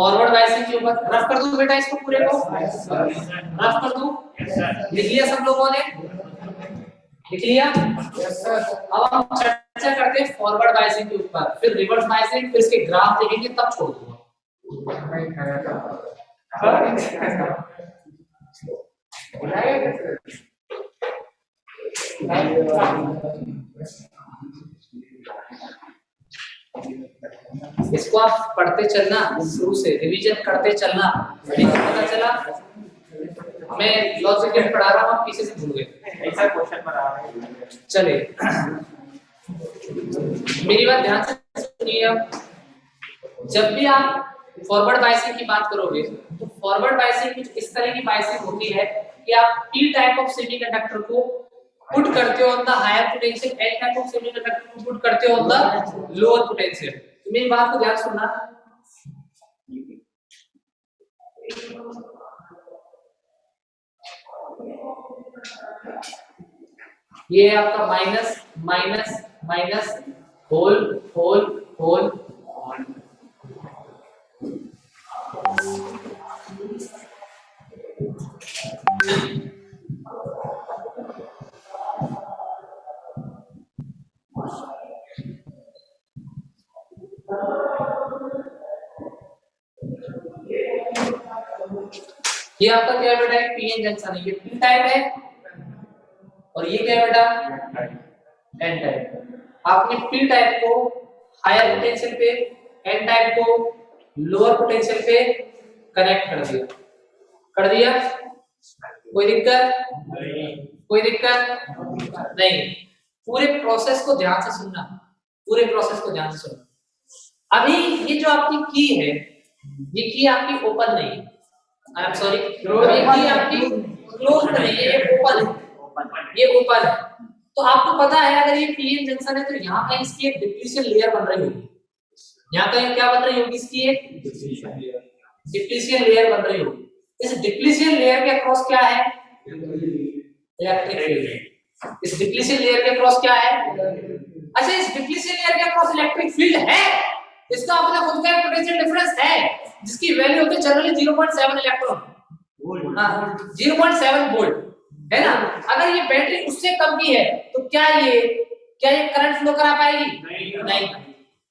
फॉरवर्ड बायसिंग के ऊपर रफ कर दूं बेटा इसको पूरे को, रफ कर दूं, लिख लिया सब लोगों ने, लिख लिया। अब हम चर्चा करते हैं फॉरवर्ड बायसिंग के ऊपर, फिर रिवर्स बायसिंग, फिर इसके ग्राफ देखेंगे तब छोड़ दूंगा। इसको आप पढ़ते चलना, शुरू से रिवीजन करते चलना, पता चला मैं लॉजिक गेट पढ़ा रहा हूँ, आप पीछे से भूल गए। ऐसा क्वेश्चन बना रहे हैं। चलिए मेरी बात ध्यान से सुनिए। अब जब भी आप फॉरवर्ड बायसिंग की बात करोगे तो फॉरवर्ड बायसिंग कुछ इस तरह की बायसिंग होती है कि आप पी टाइप ऑफ सेमीकंडक्टर को पुट करते हो on the higher potential, N type of semiconductor को पुट करते हो ऑन द लोअर पोटेंशियल। तो मेरी बात को ध्यान से सुनना, ये आपका minus minus minus hole hole hole, ये आपका क्या है बेटा, एक पीएन जंक्शन है, ये पी टाइप है और ये क्या है बेटा एन टाइप। आपने पी टाइप को हायर पोटेंशियल पे, एन टाइप को लोअर पोटेंशियल पे कनेक्ट कर दिया, कोई दिक्कत कोई दिक्कत नहीं। पूरे प्रोसेस को ध्यान से सुनना, पूरे प्रोसेस को ध्यान से सुनना। अभी ये जो आपकी की है, ये की आपकी ओपन नहीं है, आई एम सॉरी, ये की आपकी क्लोज नहीं है, ये ओपन है, ये ओपन है। तो आपको पता है अगर ये पीएन जंक्शन है तो यहाँ कहीं इसकी एक डिप्लीशन लेयर बन रही होगी, यहाँ कहीं क्या बन रही होगी, इसकी एक डिप्लीशन लेयर बन रही होगी। इस डिप्लीशन लेयर के अक्रॉस क्या है, इलेक्ट्रिक फील्ड। इस डिप्लीशन लेयर के अक्रॉस क्या है, अच्छा इस डिप्लीशन लेयर के अक्रॉस इलेक्ट्रिक फील्ड है, इसका अपना खुद का पोटेंशियल डिफरेंस है जिसकी वैल्यू होती है जनरली 0.7 इलेक्ट्रॉन, हां 0.7 वोल्ट है ना। अगर ये बैटरी उससे कम की है तो क्या ये करंट फ्लो करा पाएगी, नहीं।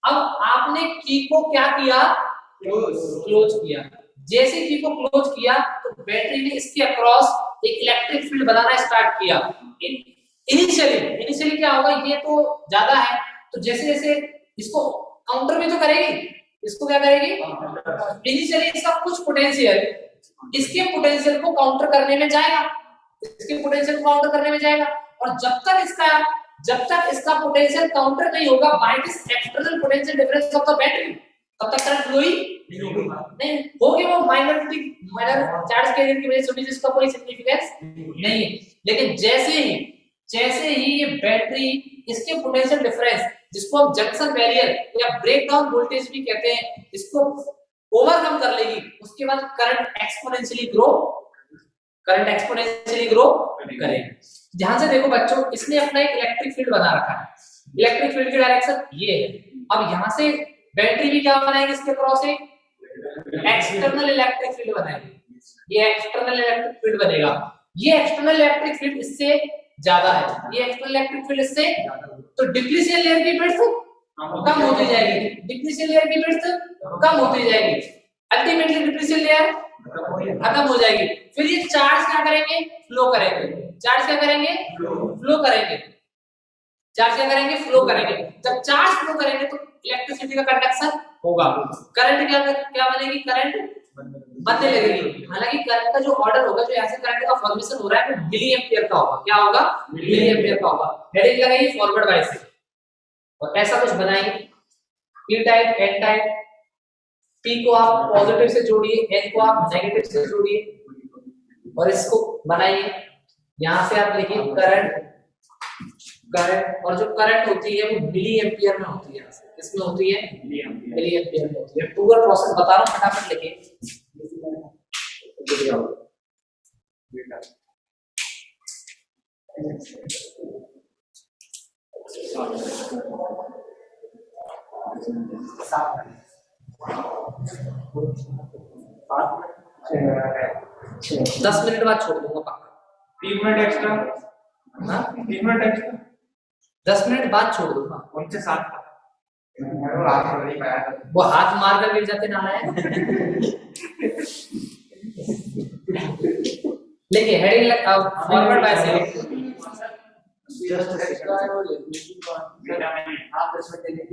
अब आपने की को क्या किया, क्लोज किया। जैसे की को क्लोज किया तो बैटरी ने इसके अक्रॉस एक इलेक्ट्रिक फील्ड बनाना स्टार्ट किया। इनिशियली क्या होगा, ये तो ज्यादा है तो जैसे जैसे इसको काउंटर भी तो करेगी, इसको क्या करेगी, इनिशियली इसका कुछ पोटेंशियल इसके पोटेंशियल को काउंटर करने में जाएगा, इसके पोटेंशियल को काउंटर करने में जाएगा। और जब तक इसका पोटेंशियल काउंटर नहीं होगा by this external potential difference of the battery, तब तक करंट फ्लो ही नहीं होगी। वो माइनर चार्ज कैरियर की वजह से भी इसका कोई सिग्निफिकेंस नहीं है। लेकिन जैसे ही ये बैटरी इसके पोटेंशियल डिफरेंस, जिसको हम जंक्शन बैरियर या ब्रेकडाउन वोल्टेज भी कहते हैं, इसको ओवरकम कर लेगी, उसके बाद करंट एक्सपोनेंशियली ग्रो करेगा। ध्यान से देखो बच्चों, इसने अपना एक इलेक्ट्रिक फील्ड बना रखा है, इलेक्ट्रिक फील्ड की डायरेक्शन ये है। अब यहाँ से बैटरी भी क्या बनाएगी, इसके क्रॉस एक एक्सटर्नल इलेक्ट्रिक फील्ड बनाएगी, ये एक्सटर्नल इलेक्ट्रिक फील्ड बनेगा। ये एक्सटर्नल इलेक्ट्रिक फील्ड इससे ज्यादा है, ये एक्सटर्नल इलेक्ट्रिक फील्ड इससे, तो डिप्लीशन लेयर की विड्थ कम होती जाएगी, डिप्लीशन लेयर की विड्थ कम होती जाएगी, अल्टीमेटली डिप्लीशन लेयर खत्म हो जाएगी। फिर ये चार्ज क्या करेंगे, फ्लो करेंगे। चार्ज क्या करेंगे, फ्लो करेंगे। चार्ज क्या करेंगे, फ्लो करेंगे। जब चार्ज फ्लो करेंगे तो इलेक्ट्रिसिटी का कंडक्शन होगा, करंट क्या बनेगी, करंट बनने लगेगी। हालांकि करंट का जो ऑर्डर होगा, जो ऐसे करंट का फॉर्मेशन हो रहा है वो मिली एम्पियर का होगा। क्या होगा, मिली एम्पियर का होगा। हेडिंग लगेगी फॉरवर्ड बायसिंग, और ऐसा कुछ बनाइए, P type, N type. P को आप पॉजिटिव से जोड़िए, एन को आप नेगेटिव से जोड़िए और इसको बनाइए। यहां से आप लिखिए करंट, और जो करंट होती है वो मिली एम्पियर में होती है, किसमें होती है, मिली एम्पियर में होती है। पूरा प्रोसेस बता रहा हूं, फटाफट लिखिए। दस मिनट बाद छोड़ दूंगा पक्का। 3 मिनट एक्स्ट्रा। हाँ 3 मिनट एक्स्ट्रा 10 मिनट बाद छोड़ दूंगा। उनसे साथ वो रात को नहीं पाया था। वो हाथ मार कर गिर जाते नाला है। देखिए हेडिंग फॉरवर्ड बायसिंग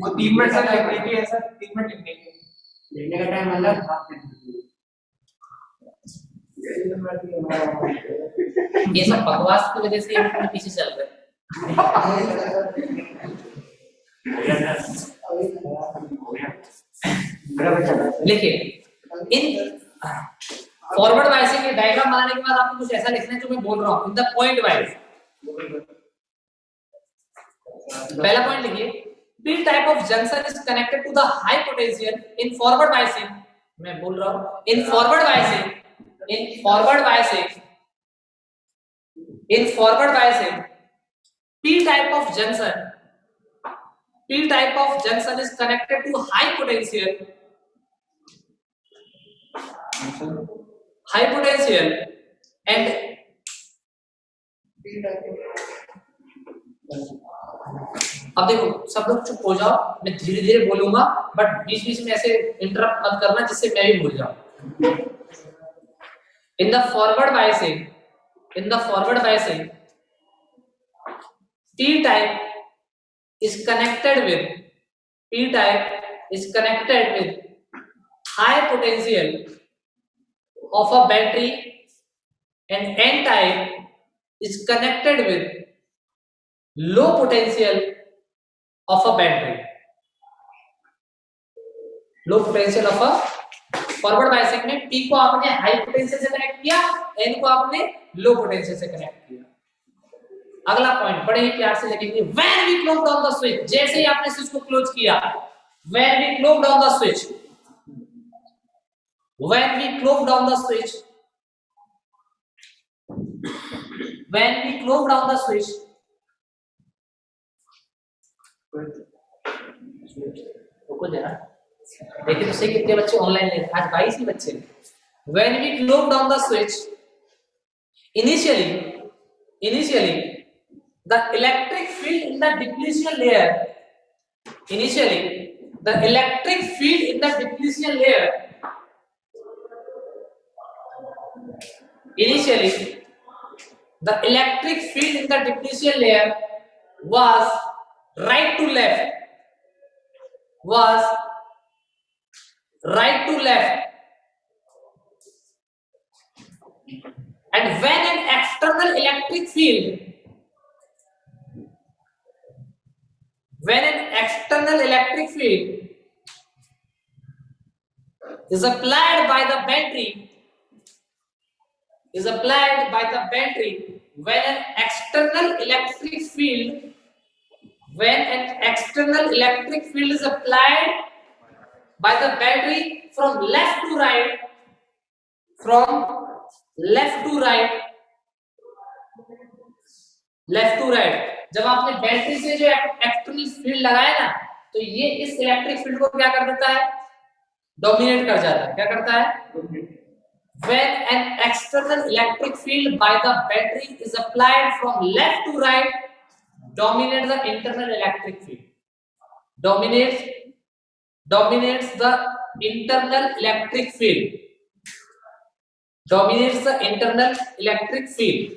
वो 3 मिनट सर लिखने की है सर, 3 मिनट लिखने की लेने का टाइम अलग। ये सब बकवास की वजह से हम थोड़े पीछे चल रहे हैं। लिखिए इन फॉरवर्ड बायसिंग के डायग्राम बनाने के बाद आपको कुछ ऐसा लिखना है जो मैं बोल रहा हूं इन द पॉइंट वाइज। पहला पॉइंट लिखिए, P type of junction is connected to the high potential in forward biasing। मैं बोल रहा हूं in forward biasing P type of junction is connected to high potential and अब देखो सब लोग चुप हो जाओ, मैं धीरे धीरे बोलूंगा बट बीच बीच में ऐसे इंटरप्ट मत करना जिससे मैं भी भूल जाऊं। In the forward biasing P type is connected with high potential of a battery and N type is connected with low potential of a battery। Low potential of a forward biasing में P को आपने high potential से connect किया, N को आपने low potential से connect किया। अगला पॉइंट बड़े ही प्यार से लिखेंगे, when we close down the switch, जैसे ही आपने स्विच को क्लोज किया, when we close down the switch रुको जरा, देखिए तो सही कितने बच्चे ऑनलाइन ले रहे हैं, आज 22 ही बच्चे हैं। When we close down the switch, initially the electric field in the depletion layer was right to left, and when an external electric field is applied by the battery, when an external electric field is applied by the battery from left to right, जब आपने battery से जो external field लगाया ना, तो ये इस electric field को क्या कर देता है, डोमिनेट कर जाता है। क्या करता है? When an external electric field by the battery is applied from left to right, dominates the internal electric field. Dominates the internal electric field. Dominates the internal electric field.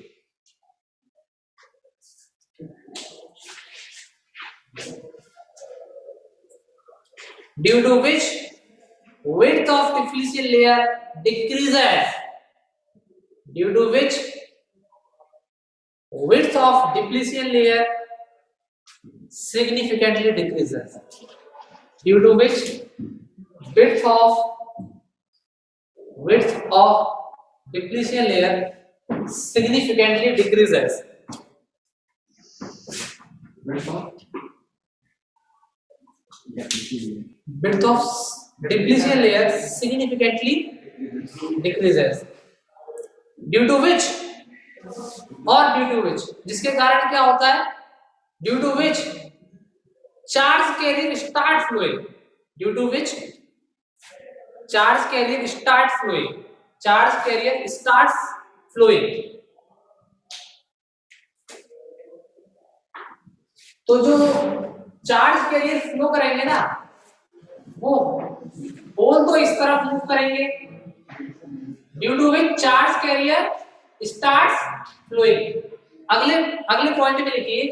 Due to which width of depletion layer decreases. Due to which width of depletion layer significantly decreases. Due to which width of depletion layer significantly decreases. Width of depletion layer significantly decreases. Due to which, जिसके कारण क्या होता है? Due to which charge carrier start flowing. Due to which charge carrier starts flowing. Charge carrier starts flowing. तो जो charge carrier flow करेंगे ना, वो होल तो इस तरफ मूव करेंगे, due to which charge carrier starts flowing. अगले पॉइंट में लिखिए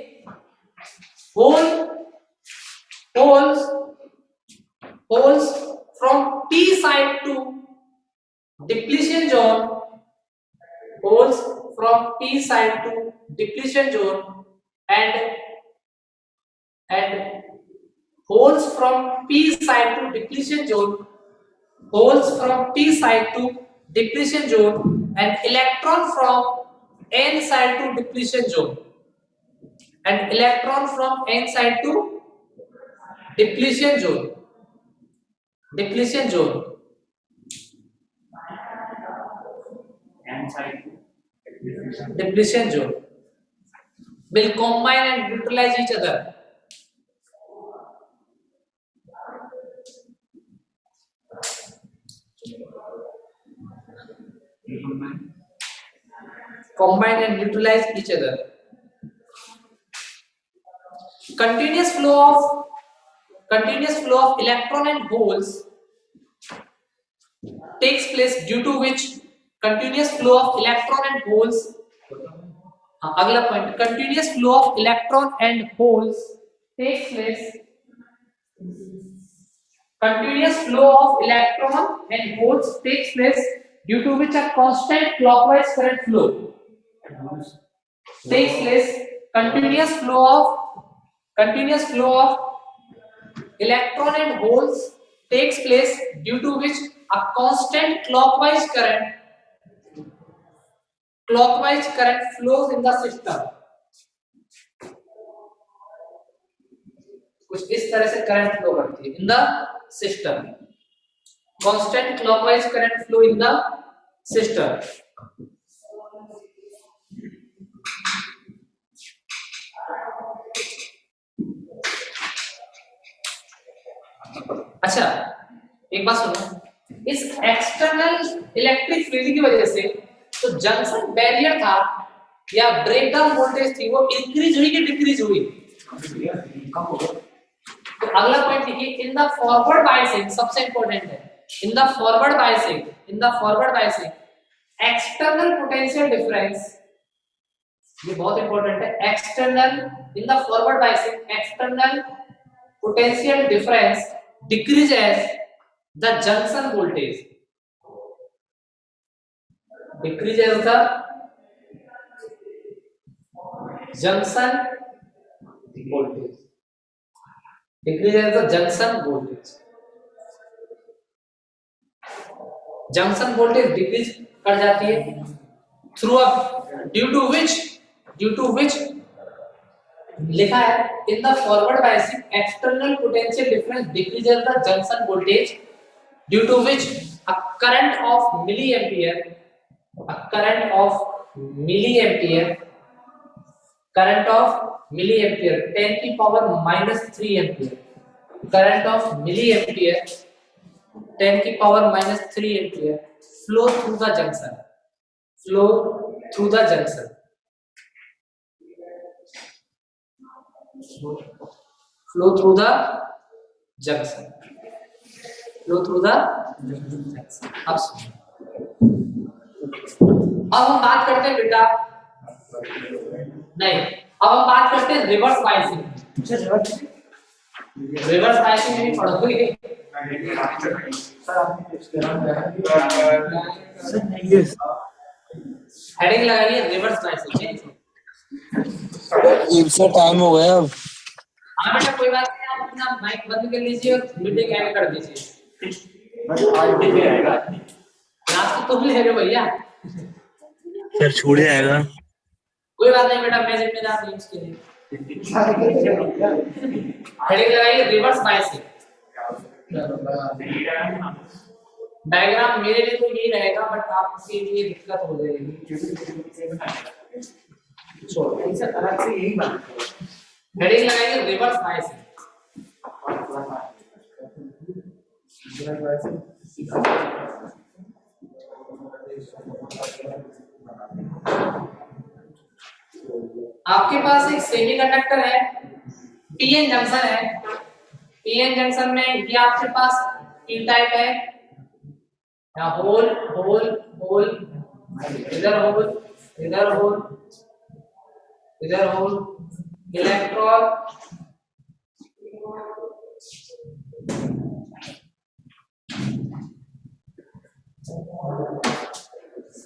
holes from P side to depletion zone, holes from P side to depletion zone and holes from P side to depletion zone, holes from P side to depletion zone and electron from N side to depletion zone, and electron from N side to depletion zone. Depletion zone. Depletion zone will combine and neutralize each other. Combine and neutralize each other. Continuous flow of electron and holes takes place, due to which continuous flow of electron and holes. अगला point, continuous flow of electron and holes takes place. Continuous flow of electron and holes takes place, due to which a constant clockwise current flow takes place. Continuous flow of electron and holes takes place, due to which a constant clockwise current flows in the system. कुछ इस तरह से current flow करती है in the system. Constant clockwise current flow in the system. अच्छा, एक बात सुनो, इस एक्सटर्नल इलेक्ट्रिक फील्ड की वजह से तो जंक्शन बैरियर था या ब्रेकडाउन वोल्टेज थी, वो इंक्रीज हुई कि डिक्रीज हुई? तो अगला पॉइंट लिखिए, इन द फॉरवर्ड बायसिंग, सबसे इंपॉर्टेंट है, in the forward biasing external potential difference, ये बहुत इंपॉर्टेंट है, external, in the forward biasing external potential difference decreases the junction voltage, decreases the junction voltage, decreases the junction voltage. Junction voltage decrease कर जाती है through a due to which लिखा है, in the forward biasing external potential difference decreases the junction voltage, due to which a current of milliampere 10 की power -3 ampere, current of milliampere 10 की power -3 ampere flow through the junction, flow through the junction. Flow through the junction. Flow through the junction. अब हम बात करते हैं बेटा, नहीं, अब हम बात करते हैं रिवर्स बायसिंग. रिवर्स बायसिंग नहीं पढ़ोगे हेडिंग लगाइए रिवर्स बायसिंग. सर टाइम हो गया अब. हाँ बेटा कोई बात नहीं, आप अपना माइक बंद कर लीजिए और मीटिंग एंड कर दीजिए. क्लास तो तुम ले रहे हो भैया. सर छूट जाएगा. कोई बात नहीं बेटा, मैं जिम्मेदार नहीं उसके लिए. हेडिंग लगाइए रिवर्स बायसिंग. डायग्राम मेरे लिए तो यही रहेगा, बट आपके लिए दिक्कत हो जाएगी. छोड़ो, इसे अलग से यही बात करो. हेडिंग लगाइए रिवर्स बायसिंग. आपके पास एक सेमीकंडक्टर है, पीएन जंक्शन है। पीएन जंक्शन में ये आपके पास पी टाइप है, या होल होल होल, इधर होल इधर होल इधर होल, इलेक्ट्रॉन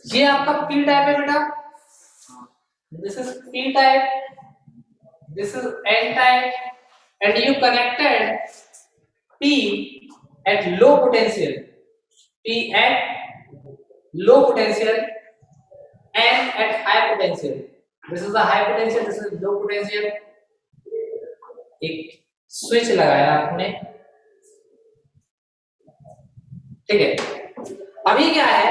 ये आपका पी टाइप है बेटा। This is P type, this is N type, and you connected P at low potential, P at low potential, N at high potential. This is the high potential, this is low potential. एक switch लगाया आपने, ठीक है। अभी क्या है,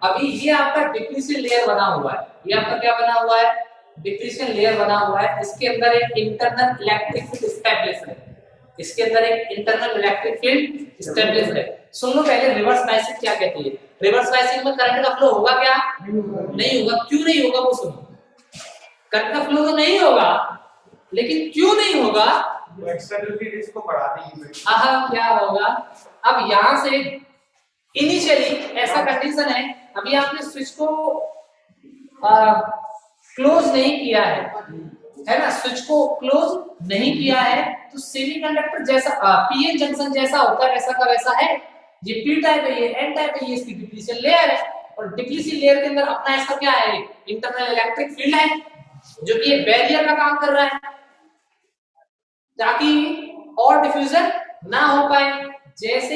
अभी ये आपका डिप्लीशन लेयर बना हुआ है। ये आपका क्या बना हुआ है, डिप्लीशन लेयर बना हुआ है। इसके अंदर एक इंटरनल इलेक्ट्रिक फील्ड एस्टैब्लिश है, इसके अंदर एक इंटरनल इलेक्ट्रिक फील्ड एस्टैब्लिश है। सुन लो पहले रिवर्स बायसिंग क्या कहती है। रिवर्स बायसिंग में करंट का फ्लो होगा क्या, नहीं होगा। क्यों नहीं होगा वो सुनो। करंट का फ्लो तो नहीं होगा, लेकिन क्यों नहीं होगा, वो एक्सटर्नल फील्ड इसको बढ़ा देगी। आहा क्या होगा, अब यहां से इनिशियली ऐसा कंडीशन है, अभी आपने स्विच को क्लोज नहीं किया है ना, स्विच को क्लोज नहीं किया है, तो सेमीकंडक्टर जैसा पीएन जंक्शन जैसा होता है वैसा का वैसा है। ये पी टाइप है, ये एन टाइप है, ये इसकी डिप्लीशन लेयर है। और डिप्लीशन लेयर के अंदर अपना इसका क्या है, इंटरनल इलेक्ट्रिक फील्ड है, जो कि एक बैरियर का काम कर रहा है ताकि और डिफ्यूजन ना हो पाए। जैसे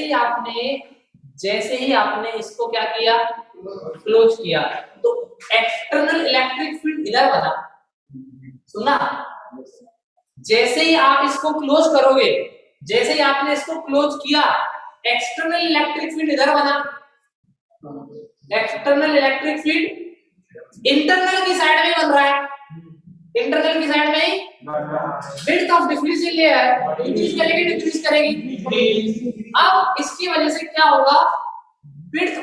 ही आपने इसको क्या किया, क्लोज किया, तो एक्सटर्नल इलेक्ट्रिक फील्ड इधर बना। सुना, जैसे ही आप इसको क्लोज करोगे, जैसे ही आपने इसको क्लोज किया, एक्सटर्नल इलेक्ट्रिक फील्ड इधर बना। एक्सटर्नल इलेक्ट्रिक फील्ड इंटरनल की साइड में बन रहा है, इंटरनल की साइड में width of diffusion layer increase करेगी डिक्रीज करेगी। अब इसकी वजह से क्या होगा, विड्थ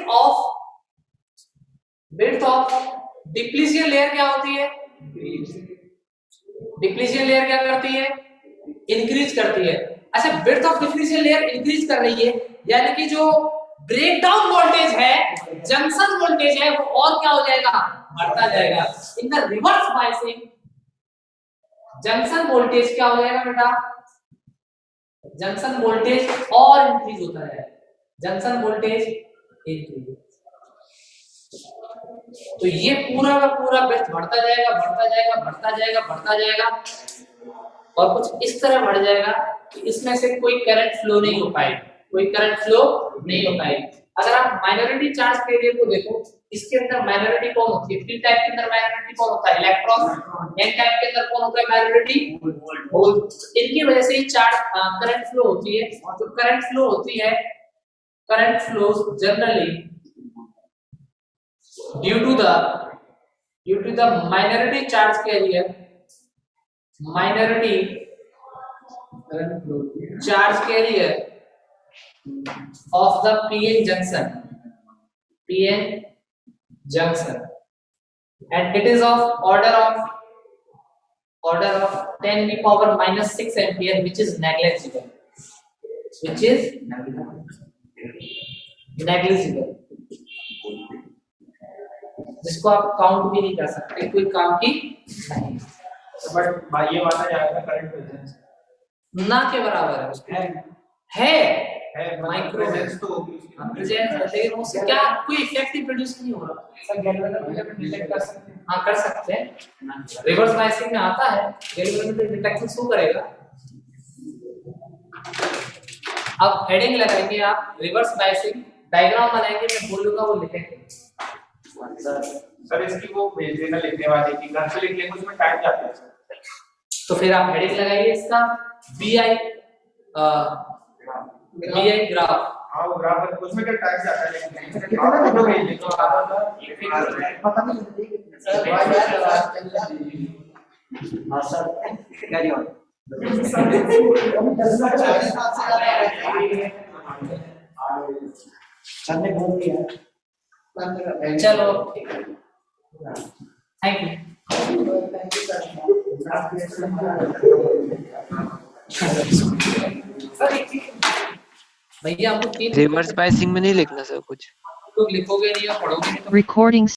ऑफ डिप्लीशन लेयर क्या होती है, डिप्लीशन लेयर क्या करती है, इंक्रीज करती है। अच्छा, width of depletion layer increase कर रही है, यानी कि जो ब्रेकडाउन वोल्टेज है, जंक्शन वोल्टेज है, वो और क्या हो जाएगा, बढ़ता जाएगा। In the reverse biasing junction voltage क्या हो जाएगा बेटा, जंक्शन वोल्टेज और इंक्रीज होता है, जंक्शन वोल्टेज इंक्रीज। तो ये पूरा का पूरा विड्थ बढ़ता जाएगा बढ़ता जाएगा बढ़ता जाएगा बढ़ता जाएगा, और कुछ इस तरह बढ़ जाएगा कि इसमें से कोई करंट फ्लो नहीं हो पाएगी, कोई करंट फ्लो नहीं हो पाएगी। अगर आप माइनॉरिटी चार्ज कैरियर को देखो, इसके अंदर माइनॉरिटी कौन होती है, पी टाइप के अंदर माइनॉरिटी कौन होता है, इलेक्ट्रॉन। एन टाइप के अंदर कौन होता है, माइनॉरिटी होल। इनकी वजह से ही चार्ज करंट फ्लो होती है। और जो करंट फ्लो होती है, current flows generally due to the minority charge carrier, minority charge carrier of the PN junction, and it is of order of 10 to the power -6 ampere, which is negligible, जिसको आप count भी नहीं कर सकते, कोई काम की नहीं। बट भाई ये माना जाएगा करंट प्रेजेंस ना के बराबर है उसका, है माइक्रो प्रेजेंस तो होगी उसकी, प्रेजेंस है, लेकिन उससे क्या कोई इफेक्ट प्रोड्यूस नहीं हो रहा। सर गैल्वेनोमीटर में डिटेक्ट कर सकते हैं, हाँ कर सकते हैं, रिवर्स बायसिंग में आता है, गैल्वेनोमीटर डिटेक्शन शो करेगा। अब हेडिंग लगाएंगे आप, रिवर्स बायसिंग डायग्राम बनाएंगे, मैं बोलूंगा वो लिखेंगे। सर इसकी वो भेज देना लिखने वाले की, घर से लिख लेंगे, उसमें टाइम जाता है सर। तो फिर आप हेडिंग लगाइए इसका बीआई ग्राफ। हाँ वो ग्राफ है, उसमें क्या टाइम जाता है, लेकिन कितना फोटो भेज देंगे तो आता पता नहीं सर। हाँ सर, कैरी ऑन। सर ने बोल दिया चलो थैंक यू सर एक चीज भैया हमको तीन रिवर्स बायसिंग में नहीं लिखना सर कुछ लोग लिखोगे नहीं और पढ़ोगे नहीं तो Recording